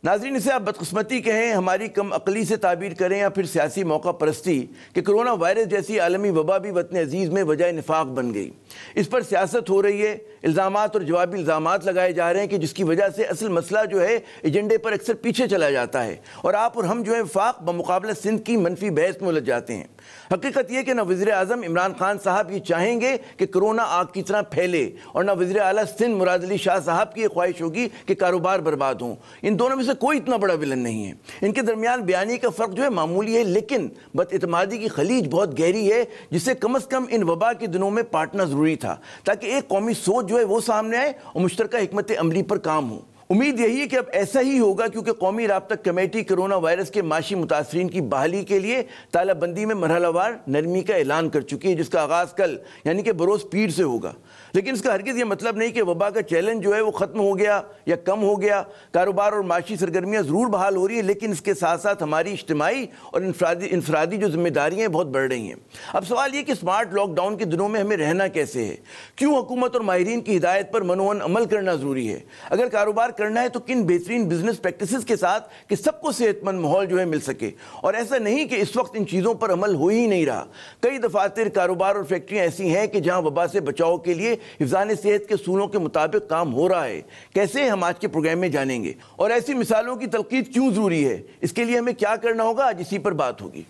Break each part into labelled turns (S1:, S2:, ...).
S1: ناظرین، اسے آپ بدقسمتی کہیں، ہماری کم عقلی سے تعبیر کریں یا پھر سیاسی موقع پرستی کہ کرونا وائرس جیسی عالمی وبا بھی وطن عزیز میں وجہ نفاق بن گئی۔ اس پر سیاست ہو رہی ہے، الزامات اور جوابی الزامات لگائے جا رہے ہیں کہ جس کی وجہ سے اصل مسئلہ جو ہے ایجنڈے پر اکثر پیچھے چلا جاتا ہے اور آپ اور ہم جو ہے وفاق بمقابلہ سندھ کی منفی بحث میں الجھ جاتے ہیں۔ حقیقت یہ کہ نہ وزیر اعظم عمران خان صاحب یہ چاہیں گے کہ کرونا آگ کی طرح پھیلے اور نہ وزیر اعلیٰ سندھ مراد علی شاہ صاحب کی یہ خواہش ہوگی کہ کاروبار برباد ہوں۔ ان دونوں میں سے کوئی اتنا بڑا ولن نہیں ہے۔ ان کے درمیان بیانی کا فرق جو ہے معمولی ہے، لیکن بد اعتمادی کی خلیج بہت گہری ہے جسے کم از کم ان وبا کے دنوں میں پاٹنا ضروری تھا تاکہ ایک قومی سوچ جو ہے وہ سامنے آئے اور مشترکہ حکمت عملی پر کام ہو۔ امید یہی ہے کہ اب ایسا ہی ہوگا کیونکہ قومی رابطہ کمیٹی کرونا وائرس کے معاشی متاثرین کی بحالی کے لیے تالہ بندی میں مرحلہ وار نرمی کا اعلان کر چکی ہے، جس کا آغاز کل یعنی کہ بروز پیر سے ہوگا۔ لیکن اس کا ہرگز یہ مطلب نہیں کہ وبا کا چیلنج جو ہے وہ ختم ہو گیا یا کم ہو گیا۔ کاروبار اور معاشی سرگرمیاں ضرور بحال ہو رہی ہیں، لیکن اس کے ساتھ ساتھ ہماری اجتماعی اور انفرادی جو ذمہ داریاں ہیں بہت بڑھ رہی ہیں۔ اب سوال یہ کہ سمارٹ لاک ڈاؤن کے دنوں میں ہمیں رہنا کیسے ہے؟ کیوں حکومت اور ماہرین کی ہدایت پر منوعن عمل کرنا ضروری ہے؟ اگر کاروبار کرنا ہے تو کن بہترین بزنس پریکٹسز کے ساتھ کہ سب کو صحت مند ماحول جو ہے مل سکے؟ اور ایسا نہیں کہ اس وقت ان چیزوں پر عمل ہو ہی نہیں رہا۔ کئی دفاتر، کاروبار اور فیکٹریاں ایسی ہیں کہ جہاں وبا سے بچاؤ کے لیے حفظان صحت کے اصولوں کے مطابق کام ہو رہا ہے۔ کیسے؟ ہم آج کے پروگرام میں جانیں گے۔ اور ایسی مثالوں کی تلقین کیوں ضروری ہے، اس کے لیے ہمیں کیا کرنا ہوگا، آج اسی پر بات ہوگی۔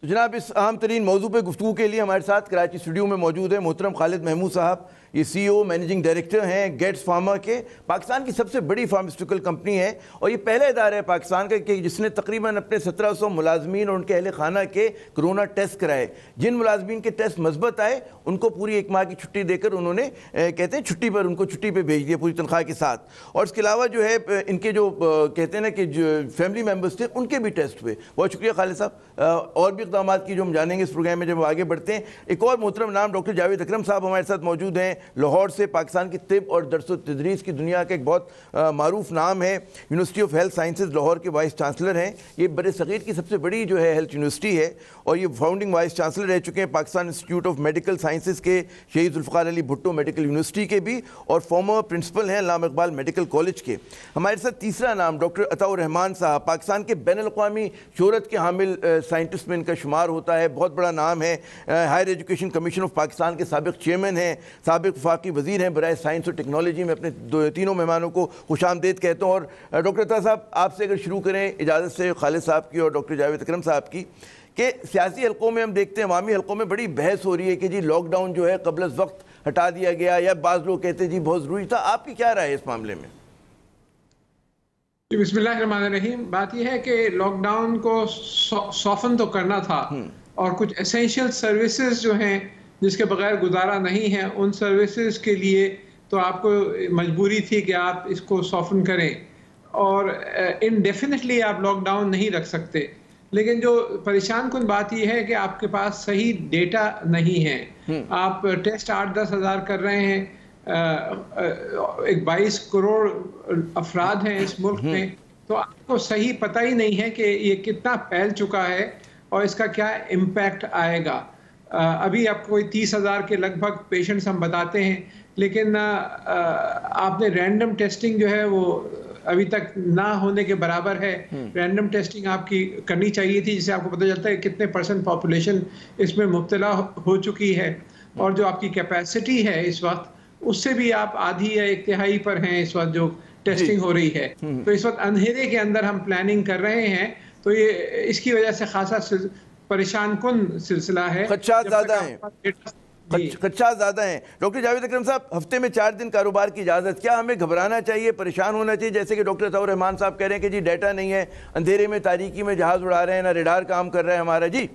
S1: جناب، اس اہم ترین موضوع پہ گفتگو کے لیے ہمارے ساتھ کراچی اسٹوڈیو میں موجود ہے محترم خالد محمود صاحب۔ یہ سی او مینیجنگ ڈائریکٹر ہیں گیٹس فارما کے، پاکستان کی سب سے بڑی فارماسیوٹیکل کمپنی ہے، اور یہ پہلا ادارہ ہے پاکستان کا کہ جس نے تقریباً اپنے 1700 ملازمین اور ان کے اہل خانہ کے کرونا ٹیسٹ کرائے۔ جن ملازمین کے ٹیسٹ مثبت آئے ان کو پوری 1 ماہ کی چھٹی دے کر انہوں نے کہتے ہیں چھٹی پر، ان کو چھٹی پہ بھیج دیا پوری تنخواہ کے ساتھ۔ اور اس کے علاوہ جو ہے ان کے جو کہتے ہیں نا کہ جو فیملی ممبرس تھے ان کے بھی ٹیسٹ ہوئے۔ بہت شکریہ خالد صاحب۔ اور بھی اقدامات کی جو ہم جانیں گے اس پروگرام میں جب آگے بڑھتے ہیں۔ ایک اور محترم نام ڈاکٹر جاوید اکرم صاحب ہمارے ساتھ موجود ہیں، لاہور سے، پاکستان کی طب اور درس و تدریس کی دنیا کا ایک بہت معروف نام ہے، university of health sciences Lahore کے وائس چانسلر ہیں۔ یہ بر صغیر کی سب سے بڑی جو ہے ہیلتھ یونیورسٹی ہے، اور یہ فاؤنڈنگ وائس چانسلر رہ چکے ہیں Pakistan institute of medical sciences کے، شہید ذوالفقار علی بھٹو میڈیکل یونیورسٹی کے بھی، اور فارمر پرنسپل ہیں علامہ اقبال میڈیکل کالج کے۔ ہمارے ساتھ تیسرا نام ڈاکٹر عطاء الرحمان صاحب، پاکستان کے بین الاقوامی شہرت کے حامل سائنٹسٹ میں ان کا شمار ہوتا ہے، بہت بڑا نام ہے۔ Higher education commission of Pakistan کے سابق چیئرمین ہیں، سابق وفاقی وزیر ہیں برائے سائنس اور ٹیکنالوجی۔ میں اپنے تینوں مہمانوں کو خوش آمدید کہتا ہوں۔ اور ڈاکٹر عطا صاحب، آپ سے اگر شروع کریں اجازت سے، خالد صاحب کی اور ڈاکٹر جاوید اکرم صاحب کی، کہ سیاسی حلقوں میں ہم دیکھتے ہیں، عوامی حلقوں میں بڑی بحث ہو رہی ہے کہ جی لاک ڈاؤن جو ہے قبل از وقت ہٹا دیا گیا، یا بعض لوگ کہتے ہیں جی بہت ضروری تھا۔ آپ کی کیا رائے ہے اس معاملے میں؟
S2: بسم اللہ الرحمن الرحیم۔ بات یہ ہے کہ لاک ڈاؤن کو سافن تو کرنا تھا، اور کچھ اسینشیل سروسز جو ہیں جس کے بغیر گزارا نہیں ہے، ان سروسز کے لیے تو آپ کو مجبوری تھی کہ آپ اس کو سافن کریں، اور انڈیفینیٹلی آپ لاک ڈاؤن نہیں رکھ سکتے۔ لیکن جو پریشان کن بات یہ ہے کہ آپ کے پاس صحیح ڈیٹا نہیں ہے۔ آپ ٹیسٹ 8-10 ہزار کر رہے ہیں، 22 کروڑ افراد ہیں اس ملک میں، تو آپ کو صحیح پتہ ہی نہیں ہے کہ یہ کتنا پھیل چکا ہے اور اس کا کیا امپیکٹ آئے گا۔ ابھی آپ کو 30 ہزار کے لگ بھگ پیشنٹس ہم بتاتے ہیں، لیکن آپ نے رینڈم ٹیسٹنگ جو ہے وہ ابھی تک نہ ہونے کے برابر ہے۔ رینڈم ٹیسٹنگ آپ کی کرنی چاہیے تھی، جس سے آپ کو پتہ چلتا ہے کتنے % پاپولیشن اس میں مبتلا ہو چکی ہے، اور جو آپ کی کیپیسٹی ہے اس وقت اس سے بھی آپ آدھی یا 1/3 پر ہیں اس وقت جو ٹیسٹنگ ہو رہی ہے۔ تو اس وقت اندھیرے کے اندر ہم پلاننگ کر رہے ہیں، تو یہ اس کی وجہ سے خاصا پریشان کن سلسلہ ہے،
S1: خدشات زیادہ ہیں۔ خدشات زیادہ ہیں۔ ڈاکٹر جاوید اکرم صاحب، ہفتے میں 4 دن کاروبار کی اجازت، کیا ہمیں گھبرانا چاہیے، پریشان ہونا چاہیے، جیسے کہ ڈاکٹر عطاء الرحمان صاحب کہہ رہے ہیں کہ جی ڈیٹا نہیں ہے، اندھیرے میں تاریکی میں جہاز اڑا رہے ہیں، نہ ریڈار کام کر رہا ہے ہمارا؟ جی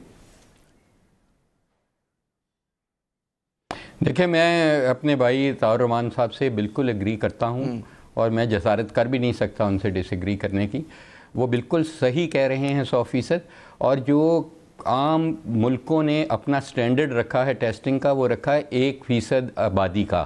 S3: دیکھیں، میں اپنے بھائی عطاء الرحمان صاحب سے بالکل ایگری کرتا ہوں، اور میں جسارت کر بھی نہیں سکتا ان سے ڈس ایگری کرنے کی۔ وہ بالکل صحیح کہہ رہے ہیں 100%، اور جو عام ملکوں نے اپنا سٹینڈرڈ رکھا ہے ٹیسٹنگ کا، وہ رکھا ہے 1% آبادی کا۔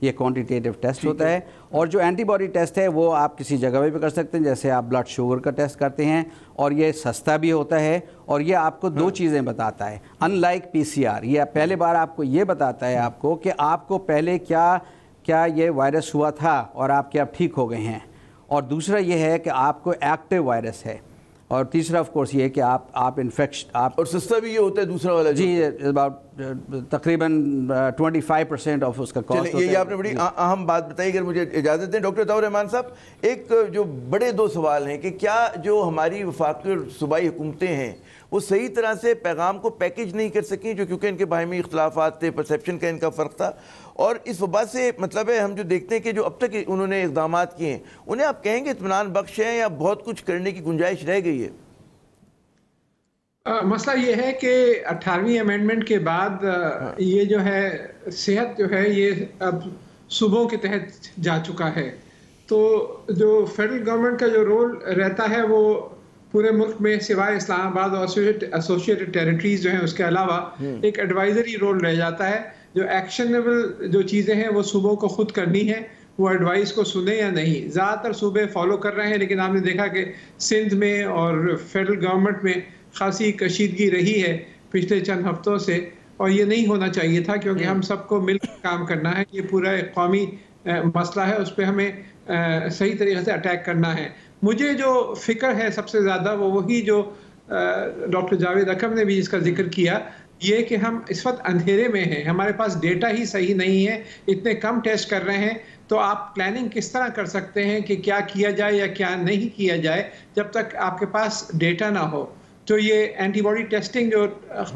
S4: یہ کوانٹیٹیو ٹیسٹ ہوتا ہے. اور جو اینٹی باڈی ٹیسٹ ہے وہ آپ کسی جگہ پہ بھی کر سکتے ہیں, جیسے آپ بلڈ شوگر کا ٹیسٹ کرتے ہیں, اور یہ سستا بھی ہوتا ہے, اور یہ آپ کو 2 چیزیں بتاتا ہے in like P C are. یہ پہلے بار آپ کو یہ بتاتا ہے آپ کو کہ آپ کو پہلے کیا یہ وائرس ہوا تھا اور آپ کے اب ٹھیک ہو گئے ہیں, اور دوسرا یہ ہے کہ آپ کو ایکٹیو وائرس ہے, اور تیسرا آف کورس یہ ہے کہ آپ انفیکشن
S1: اور سستا بھی یہ ہوتا ہے دوسرا والا.
S4: جی تقریباً 25% آف اس کا کاسٹ.
S1: یہ آپ نے بڑی اہم بات بتائی. اگر مجھے اجازت دیں ڈاکٹر عطاء الرحمان صاحب, ایک جو بڑے 2 سوال ہیں کہ کیا جو ہماری وفاقی اور صوبائی حکومتیں ہیں وہ صحیح طرح سے پیغام کو پیکج نہیں کر سکیں, جو کیونکہ ان کے باہمی اختلافات تھے, پرسیپشن کا ان کا فرق تھا, اور اس وبا سے مطلب ہے ہم جو دیکھتے ہیں کہ جو اب تک انہوں نے اقدامات کیے ہیں انہیں آپ کہیں گے اطمینان بخش ہیں یا بہت کچھ کرنے کی گنجائش رہ گئی ہے؟
S2: مسئلہ یہ ہے کہ 18ویں امینڈمنٹ کے بعد یہ جو ہے صحت جو ہے یہ اب صوبوں کے تحت جا چکا ہے. تو جو فیڈرل گورنمنٹ کا جو رول رہتا ہے وہ پورے ملک میں سوائے اسلام آباد اور ایسوسیٹڈ ٹیریٹریز جو ہیں اس کے علاوہ ایک ایڈوائزری رول رہ جاتا ہے. جو ایکشنیبل جو چیزیں ہیں وہ صوبوں کو خود کرنی ہے, وہ ایڈوائس کو سنیں یا نہیں. زیادہ تر صوبے فالو کر رہے ہیں, لیکن آپ نے دیکھا کہ سندھ میں اور فیڈرل گورنمنٹ میں خاصی کشیدگی رہی ہے پچھلے چند ہفتوں سے, اور یہ نہیں ہونا چاہیے تھا کیونکہ ہم سب کو مل کر کام کرنا ہے. یہ پورا ایک قومی مسئلہ ہے, اس پہ ہمیں صحیح طریقے سے اٹیک کرنا ہے. مجھے جو فکر ہے سب سے زیادہ وہ وہی جو ڈاکٹر جاوید اکرم نے بھی اس کا ذکر کیا, یہ کہ ہم اس وقت اندھیرے میں ہیں, ہمارے پاس ڈیٹا ہی صحیح نہیں ہے, اتنے کم ٹیسٹ کر رہے ہیں. تو آپ پلاننگ کس طرح کر سکتے ہیں کہ کیا کیا جائے یا کیا نہیں کیا جائے جب تک آپ کے پاس ڈیٹا نہ ہو. تو یہ اینٹی باڈی ٹیسٹنگ جو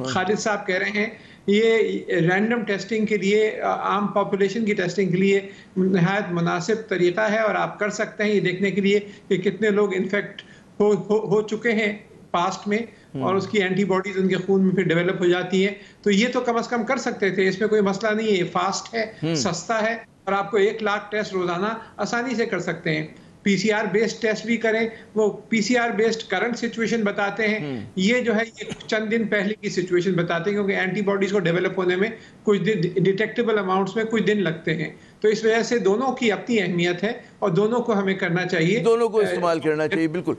S2: خالد صاحب کہہ رہے ہیں, یہ رینڈم ٹیسٹنگ کے لیے, عام پاپولیشن کی ٹیسٹنگ کے لیے نہایت مناسب طریقہ ہے, اور آپ کر سکتے ہیں یہ دیکھنے کے لیے کہ کتنے لوگ انفیکٹ ہو چکے ہیں پاسٹ میں, اور اس کی اینٹی باڈیز ان کے خون میں پھر ڈیولپ ہو جاتی ہے. تو یہ تو کم از کم کر سکتے تھے, اس میں کوئی مسئلہ نہیں ہے. یہ فاسٹ ہے, سستا ہے, اور آپ کو 1 لاکھ ٹیسٹ روزانہ آسانی سے کر سکتے ہیں. P C R based test بھی کریں, وہ P C R based current situation بتاتے ہیں. یہ جو ہے یہ چند دن پہلے کی سچویشن بتاتے ہیں, کیونکہ اینٹی باڈیز کو ڈیولپ ہونے میں کچھ دن, ڈیٹیکٹیبل اماؤنٹس میں کچھ دن لگتے ہیں. تو اس وجہ سے دونوں کی اپنی اہمیت ہے, اور دونوں کو ہمیں کرنا چاہیے,
S1: دونوں کو استعمال کرنا چاہیے. بالکل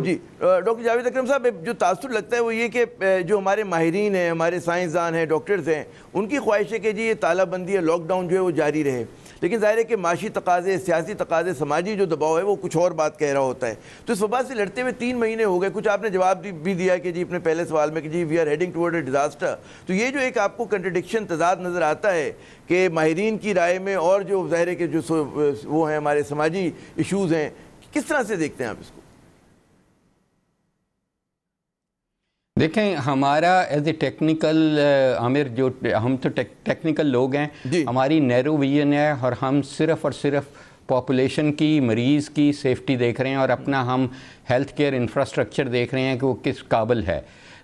S1: جی. ڈاکٹر جاوید اکرم صاحب, جو تاثر لگتا ہے وہ یہ کہ جو ہمارے ماہرین ہیں, ہمارے سائنسدان ہیں, ڈاکٹرز ہیں, ان کی خواہش ہے کہ جی یہ تالہ بندی یا لاک ڈاؤن جو ہے وہ جاری رہے, لیکن ظاہر ہے کہ معاشی تقاضے, سیاسی تقاضے, سماجی جو دباؤ ہے وہ کچھ اور بات کہہ رہا ہوتا ہے. تو اس وبا سے لڑتے ہوئے 3 مہینے ہو گئے, کچھ آپ نے جواب بھی دیا کہ جی اپنے پہلے سوال میں کہ جی we are heading toward a disaster. تو یہ جو ایک آپ کو کنٹرڈکشن, تضاد نظر آتا ہے کہ ماہرین کی رائے میں اور جو ظاہر ہے کہ جو وہ ہیں ہمارے سماجی ایشوز ہیں, کس طرح سے دیکھتے ہیں آپ اس کو؟
S3: دیکھیں, ہمارا ایز اے ٹیکنیکل عامر, جو ہم تو ٹیکنیکل لوگ ہیں, ہماری نیرو ویژن ہے, اور ہم صرف اور صرف پاپولیشن کی, مریض کی سیفٹی دیکھ رہے ہیں, اور اپنا ہم ہیلتھ کیئر انفراسٹرکچر دیکھ رہے ہیں کہ وہ کس قابل ہے.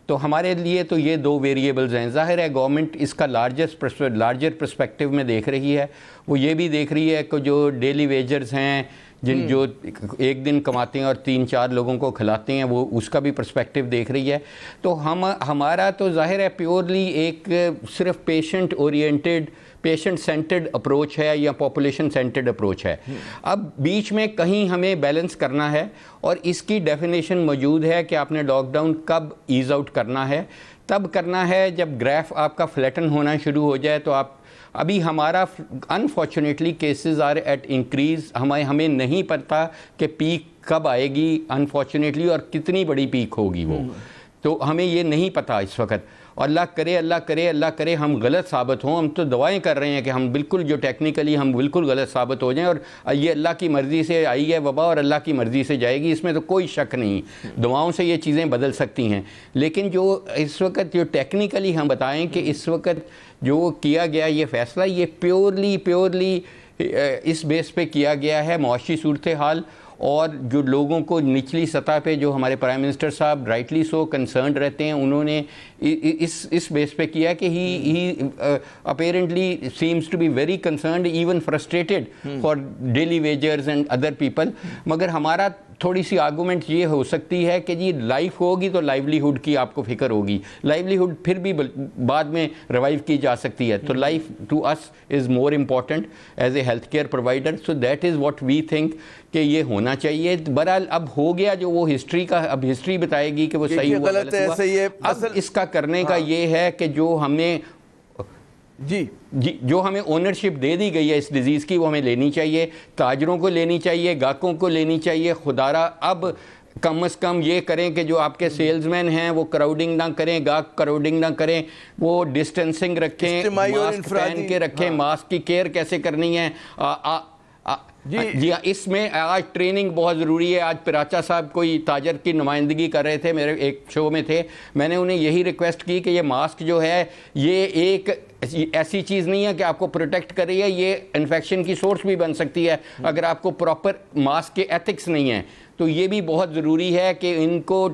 S3: تو ہمارے لیے تو یہ 2 ویریبلز ہیں. ظاہر ہے گورنمنٹ اس کا لارجر پرسپیکٹیو میں دیکھ رہی ہے. وہ یہ بھی دیکھ رہی ہے کہ جو ڈیلی ویجرز ہیں, جو 1 دن کماتے ہیں اور 3-4 لوگوں کو کھلاتے ہیں, وہ اس کا بھی پرسپیکٹیو دیکھ رہی ہے. تو ہمارا تو ظاہر ہے پیورلی ایک صرف patient oriented, patient centred approach ہے, یا پاپولیشن سینٹرڈ اپروچ ہے. اب بیچ میں کہیں ہمیں بیلنس کرنا ہے, اور اس کی ڈیفینیشن موجود ہے کہ آپ نے لاک ڈاؤن کب ایز آؤٹ کرنا ہے. تب کرنا ہے جب گراف آپ کا فلیٹن ہونا شروع ہو جائے. تو آپ ابھی ہمارا unfortunately cases are at increase, ہمیں نہیں پتہ کہ پیک کب آئے گی انفارچونیٹلی, اور کتنی بڑی پیک ہوگی وہ, تو ہمیں یہ نہیں پتہ اس وقت. اور اللہ کرے ہم غلط ثابت ہوں. ہم تو دعائیں کر رہے ہیں کہ ہم بالکل جو ٹیکنیکلی ہم بالکل غلط ثابت ہو جائیں, اور یہ اللہ کی مرضی سے آئی ہے وبا, اور اللہ کی مرضی سے جائے گی, اس میں تو کوئی شک نہیں. دعاؤں سے یہ چیزیں بدل سکتی ہیں. لیکن جو اس وقت جو ٹیکنیکلی ہم بتائیں کہ اس وقت جو کیا گیا یہ فیصلہ, یہ پیورلی اس بیس پہ کیا گیا ہے معاشی صورتحال, اور جو لوگوں کو نچلی سطح پہ, جو ہمارے پرائم منسٹر صاحب رائٹلی سو کنسرنڈ رہتے ہیں, انہوں نے اس بیس پہ کیا کہ ہی apparently seems to be very concerned, even frustrated for daily wagers and other people. مگر ہمارا تھوڑی سی آرگومنٹ یہ ہو سکتی ہے کہ جی لائف ہوگی تو لائیولیہڈ کی آپ کو فکر ہوگی, لائیولیہڈ پھر بھی بعد میں ریوائیو کی جا سکتی ہے, تو life to us is more important as a health care provider. So that is what we think کہ یہ ہونا چاہیے. بہرحال اب ہو گیا جو وہ ہسٹری کا, اب ہسٹری بتائے گی کہ وہ صحیح ہوا غلط ہوا. اب اس کا کرنے کا یہ ہے کہ جو ہم نے جو ہمیں اونرشپ دے دی گئی ہے اس ڈیزیز کی وہ ہمیں لینی چاہیے, تاجروں کو لینی چاہیے, گاہکوں کو لینی چاہیے. خدارا اب کم از کم یہ کریں کہ جو آپ کے سیلز مین ہیں وہ کراؤڈنگ نہ کریں, گاہک کراؤڈنگ نہ کریں, وہ ڈسٹینسنگ رکھیں, ماسک پہن کے رکھیں. ماسک کی کیئر کیسے کرنی ہے جی اس میں آج ٹریننگ بہت ضروری ہے. آج پراچا صاحب کوئی تاجر کی نمائندگی کر رہے تھے, میرے ایک شو میں تھے, میں نے انہیں یہی ریکویسٹ کی کہ یہ ماسک جو ہے یہ ایک ایسی چیز نہیں ہے کہ آپ کو پروٹیکٹ کر رہی ہے, یہ انفیکشن کی سورس بھی بن سکتی ہے اگر آپ کو پراپر ماسک کے ایتھکس نہیں ہیں. تو یہ بھی بہت ضروری ہے کہ ان کو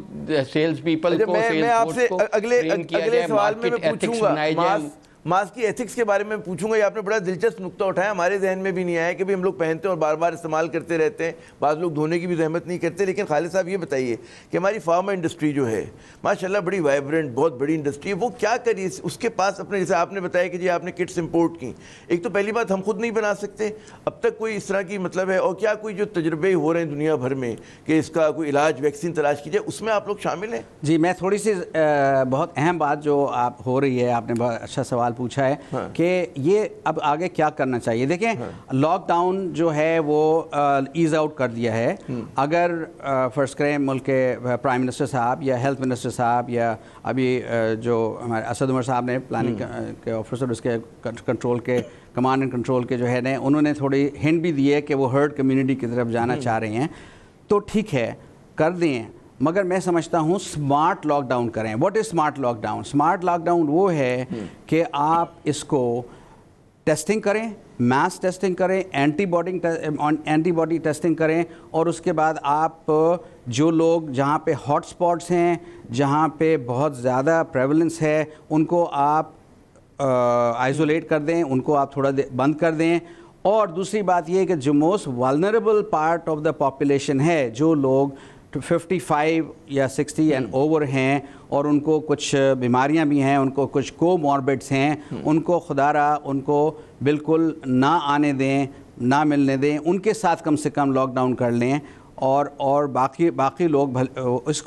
S3: سیلز پیپل کو,
S1: میں آپ سے اگلے سوال میں پوچھوں گا ماسک کی ایتھکس کے بارے میں پوچھوں گا. یہ آپ نے بڑا دلچسپ نقطہ اٹھایا, ہمارے ذہن میں بھی نہیں آیا کہ بھی ہم لوگ پہنتے ہیں اور بار بار استعمال کرتے رہتے ہیں, بعض لوگ دھونے کی بھی زحمت نہیں کرتے. لیکن خالد صاحب یہ بتائیے کہ ہماری فارما انڈسٹری جو ہے ماشاءاللہ بڑی وائبرنٹ, بہت بڑی انڈسٹری ہے, وہ کیا کری اس کے پاس اپنے, جیسے آپ نے بتایا کہ جی آپ نے کٹس امپورٹ کی, ایک تو پہلی بات ہم خود نہیں بنا سکتے اب تک کوئی اس طرح کی مطلب ہے, اور کیا کوئی جو تجربے ہو رہے ہیں دنیا بھر میں کہ اس کا کوئی علاج ویکسین تلاش کی جائے, اس میں آپ لوگ شامل ہیں؟
S4: جی میں تھوڑی سی بہت اہم بات جو آپ ہو رہی ہے, آپ نے بہت اچھا سوال پوچھا ہے کہ یہ اب آگے کیا کرنا چاہیے. دیکھیں لاک ڈاؤن جو ہے وہ ایز آؤٹ کر دیا ہے. اگر فرض کریں ملک کے پرائم منسٹر صاحب یا ہیلتھ منسٹر صاحب یا ابھی جو ہمارے اسد عمر صاحب نے پلاننگ کے آفیسر, اس کے کنٹرول کے کمانڈ اینڈ کنٹرول کے جو ہے نے, انہوں نے تھوڑی ہنٹ بھی دی ہے کہ وہ ہرڈ کمیونٹی کی طرف جانا چاہ رہے ہیں, تو ٹھیک ہے کر دیں. مگر میں سمجھتا ہوں سمارٹ لاک ڈاؤن کریں. What is smart lockdown? Smart lockdown وہ ہے کہ آپ اس کو ٹیسٹنگ کریں, میس ٹیسٹنگ کریں, اینٹی باڈی ٹیسٹنگ کریں, اور اس کے بعد آپ جو لوگ جہاں پہ ہاٹ سپاٹس ہیں, جہاں پہ بہت زیادہ پریولنس ہے, ان کو آپ آئسولیٹ کر دیں, ان کو آپ تھوڑا بند کر دیں. اور دوسری بات یہ کہ جو most vulnerable part of the population ہے, جو لوگ 55 یا 60 اینڈ اوور ہیں اور ان کو کچھ بیماریاں بھی ہیں, ان کو کچھ کو ماربڈس ہیں, ان کو خدا را ان کو بالکل نہ آنے دیں, نہ ملنے دیں, ان کے ساتھ کم سے کم لاک ڈاؤن کر لیں. اور باقی لوگ اس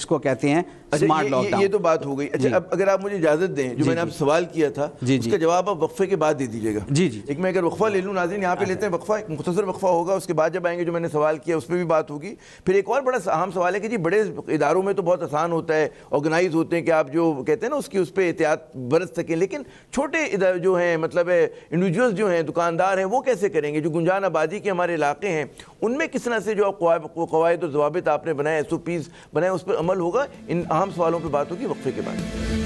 S4: کو کہتے ہیں سمارٹ لاک ڈاؤن.
S1: یہ تو بات ہو گئی. اچھا اب اگر آپ مجھے اجازت دیں, جو میں نے آپ سے سوال کیا تھا اس کا جواب آپ وقفے کے بعد دے دیجیے گا. ایک میں اگر وقفہ لے لوں, ناظرین یہاں پہ لیتے ہیں وقفہ, ایک مختصر وقفہ ہوگا, اس کے بعد جب آئیں گے جو میں نے سوال کیا اس پہ بھی بات ہوگی. پھر ایک اور بڑا اہم سوال ہے کہ جی بڑے اداروں میں تو بہت آسان ہوتا ہے, آرگنائز ہوتے ہیں کہ آپ جو کہتے ہیں نا اس پہ احتیاط برت سکیں, لیکن چھوٹے ادارے جو ہیں مطلب انڈیویجولز جو ہیں, دکاندار ہیں, وہ کیسے کریں گے؟ جو گنجان آبادی کے ہمارے علاقے ہیں ان میں کس طرح سے جو قواعد و ضوابط آپ نے بنائے, SOPs بنائے, اس پر عمل ہوگا؟ ان اہم سوالوں پہ بات ہوگی وقفے کے بعد.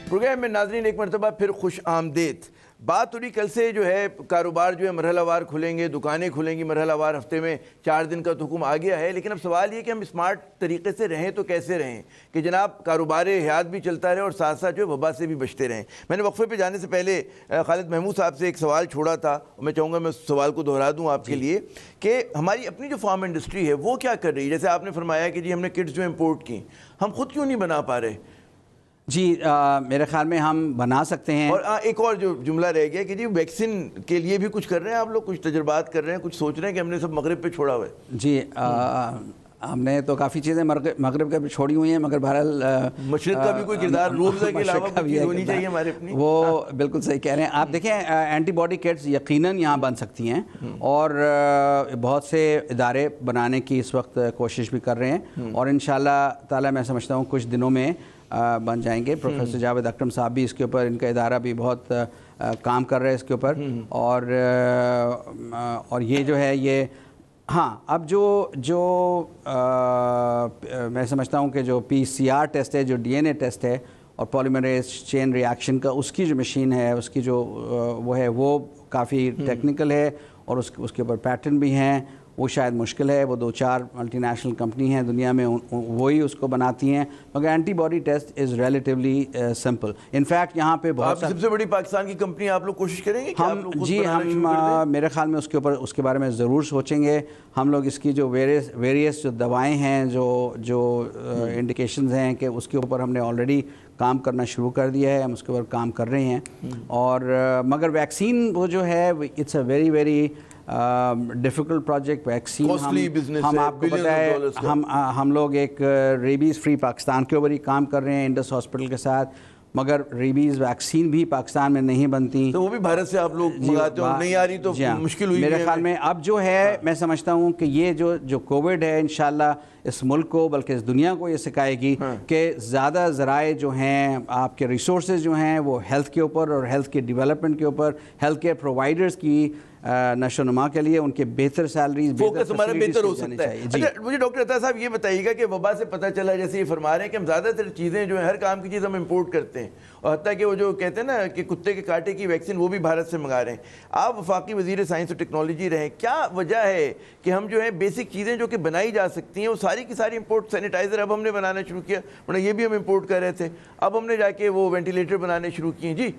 S1: پروگرام میں ناظرین ایک مرتبہ پھر خوش آمدید. بات تھوڑی کل سے جو ہے کاروبار جو ہے مرحلہ وار کھلیں گے, دکانیں کھلیں گی مرحلہ وار, ہفتے میں 4 دن کا تو حکم آ گیا ہے. لیکن اب سوال یہ کہ ہم اسمارٹ طریقے سے رہیں تو کیسے رہیں کہ جناب کاروبار حیات بھی چلتا رہے اور ساتھ ساتھ جو وبا سے بھی بچتے رہیں. میں نے وقفے پہ جانے سے پہلے خالد محمود صاحب سے ایک سوال چھوڑا تھا, میں چاہوں گا میں اس سوال کو دہرا دوں آپ کے لیے کہ ہماری اپنی جو فارم انڈسٹری ہے وہ کیا کر رہی ہے؟ جیسے آپ نے فرمایا کہ جی ہم نے کٹس جو امپورٹ کی, ہم خود کیوں نہیں بنا پا رہے؟
S4: جی میرے خیال میں ہم بنا سکتے ہیں.
S1: اور ایک اور جو جملہ رہ گیا کہ جی ویکسین کے لیے بھی کچھ کر رہے ہیں آپ لوگ, کچھ تجربات کر رہے ہیں, کچھ سوچ رہے ہیں کہ ہم نے سب مغرب پہ چھوڑا ہوا ہے؟
S4: جی ہم نے تو کافی چیزیں مغرب کا بھی چھوڑی ہوئی ہیں, مگر بہرحال
S1: مشرق کا بھی کوئی کردار روزہ کے علاوہ کوئی چیز ہونی چاہیے ہمارے اپنی.
S4: وہ بالکل صحیح کہہ رہے ہیں آپ. دیکھیں اینٹی باڈی کٹس یقیناً یہاں بن سکتی ہیں, اور بہت سے ادارے بنانے کی اس وقت کوشش بھی کر رہے ہیں, اور انشاءاللہ تعالی میں سمجھتا ہوں کچھ دنوں میں بن جائیں گے. پروفیسر جاوید اکرم صاحب بھی اس کے اوپر, ان کا ادارہ بھی بہت کام کر رہے ہیں اس کے اوپر. اور یہ جو ہے یہ ہاں اب جو میں سمجھتا ہوں کہ جو PCR ٹیسٹ ہے, جو DNA ٹیسٹ ہے, اور پولیمریز چین ریاکشن کا اس کی جو مشین ہے اس کی جو وہ ہے وہ کافی ٹیکنیکل ہے اور اس کے اوپر پیٹرن بھی ہیں. وہ شاید مشکل ہے, وہ 2-4 ملٹی نیشنل کمپنی ہیں دنیا میں وہی اس کو بناتی ہیں, مگر antibody test is relatively simple. In fact یہاں پہ بہت
S1: سب سے بڑی پاکستان کی کمپنی آپ لوگ کوشش کریں گے
S4: ہم میرے خیال میں اس کے بارے میں ضرور سوچیں گے. ہم لوگ اس کی جو ویریس جو دوائیں ہیں جو انڈیکیشنز ہیں کہ اس کے اوپر ہم نے آلریڈی کام کرنا شروع کر دیا ہے, ہم اس کے اوپر کام کر رہے ہیں. اور مگر ویکسین وہ جو ہے it's a very very difficult project. Vaccine ہم آپ کو پتہ ہے ہم لوگ ایک ریبیز فری پاکستان کے اوپر ہی کام کر رہے ہیں انڈس ہاسپٹل کے ساتھ, مگر ریبیز ویکسین بھی پاکستان میں نہیں بنتی,
S1: تو وہ بھی بھارت سے آپ لوگ منگاتے ہو, نہیں آ رہی تو مشکل ہوئی.
S4: میرے خیال میں اب جو ہے میں سمجھتا ہوں کہ یہ جو کووڈ ہے انشاءاللہ اس ملک کو بلکہ اس دنیا کو یہ سکھائے گی کہ زیادہ ذرائع جو ہیں آپ کے ریسورسز جو ہیں وہ ہیلتھ کے اوپر اور ہیلتھ کے ڈیولپمنٹ کے اوپر, ہیلتھ کیئر پرووائڈرز کی نشو و نما کے لیے ان کے بہتر سیلریز
S1: فوکس ہمارا بہتر ہو سکتا ہے. اچھا مجھے ڈاکٹر عطا صاحب یہ بتائیے گا کہ وبا سے پتہ چلا جیسے یہ فرما رہے ہیں کہ ہم زیادہ تر چیزیں جو ہیں ہر کام کی چیز ہم امپورٹ کرتے ہیں, اور حتیٰ کہ وہ جو کہتے ہیں نا کہ کتے کے کاٹے کی ویکسین وہ بھی بھارت سے منگا رہے ہیں. آپ وفاقی وزیر سائنس اور ٹیکنالوجی رہے, کیا وجہ ہے کہ ہم جو ہے بیسک چیزیں جو کہ بنائی جا سکتی ہیں وہ ساری کی ساری امپورٹ, سینیٹائزر اب ہم نے بنانا شروع کیا, ورنہ یہ بھی ہم امپورٹ کر رہے تھے, اب ہم نے جا کے وہ وینٹیلیٹر بنانے شروع کیے. جی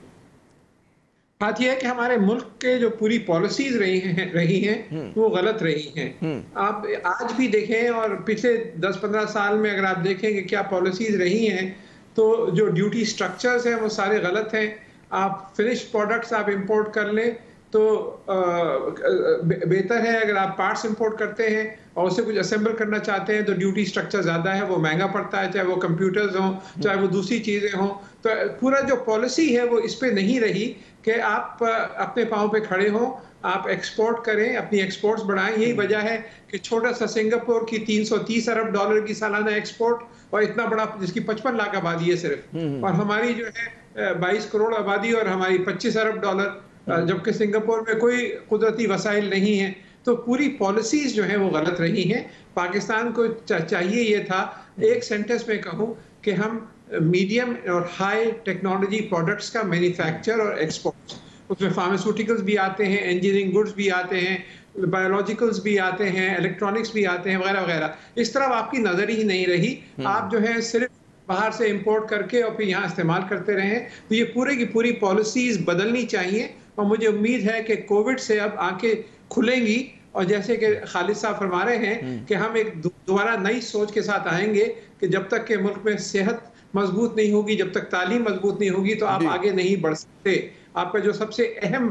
S2: بات یہ ہے کہ ہمارے ملک کے جو پوری پالیسیز رہی ہیں وہ غلط رہی ہیں. آپ آج بھی دیکھیں اور پچھلے 10-15 سال میں اگر آپ دیکھیں کہ کیا پالیسیز رہی ہیں تو جو ڈیوٹی سٹرکچرز ہیں وہ سارے غلط ہیں. آپ فنش پروڈکٹس آپ امپورٹ کر لیں تو بہتر ہے, اگر آپ پارٹس امپورٹ کرتے ہیں اور اسے کچھ اسمبل کرنا چاہتے ہیں تو ڈیوٹی سٹرکچر زیادہ ہے, وہ مہنگا پڑتا ہے, چاہے وہ کمپیوٹرز ہوں چاہے وہ دوسری چیزیں ہوں. تو پورا جو پالیسی ہے وہ اس پہ نہیں رہی کہ آپ اپنے پاؤں پہ کھڑے ہوں, آپ ایکسپورٹ کریں, اپنی ایکسپورٹس بڑھائیں. یہی وجہ ہے کہ چھوٹا سا سنگاپور کی $330 ارب کی سالانہ ایکسپورٹ اور اتنا بڑا جس کی 55 لاکھ آبادی ہے صرف, اور ہماری جو ہے 22 کروڑ آبادی اور ہماری $25 ارب, جبکہ سنگاپور میں کوئی قدرتی وسائل نہیں ہیں. تو پوری پالیسیز جو ہیں وہ غلط رہی ہیں. پاکستان کو چاہیے یہ تھا, ایک سینٹنس میں کہوں کہ ہم میڈیم اور ہائی ٹیکنالوجی پروڈکٹس کا مینوفیکچر اور ایکسپورٹ, اس میں فارماسیوٹیکلز بھی آتے ہیں, انجینئرنگ گڈز بھی آتے ہیں, بایولوجیکلز بھی آتے ہیں, الیکٹرانکس بھی آتے ہیں وغیرہ وغیرہ. اس طرح آپ کی نظر ہی نہیں رہی, آپ جو ہے صرف باہر سے امپورٹ کر کے اور پھر یہاں استعمال کرتے رہے. تو یہ پورے کی پوری پالیسیز بدلنی چاہیے, اور مجھے امید ہے کہ کووڈ سے اب آنکھیں کھلیں گی, اور جیسے کہ خالد صاحب فرما رہے ہیں کہ ہم ایک دوبارہ نئی سوچ کے ساتھ آئیں گے کہ جب تک کہ ملک میں صحت مضبوط نہیں ہوگی, جب تک تعلیم مضبوط نہیں ہوگی تو آپ آگے نہیں بڑھ سکتے. آپ کا جو سب سے اہم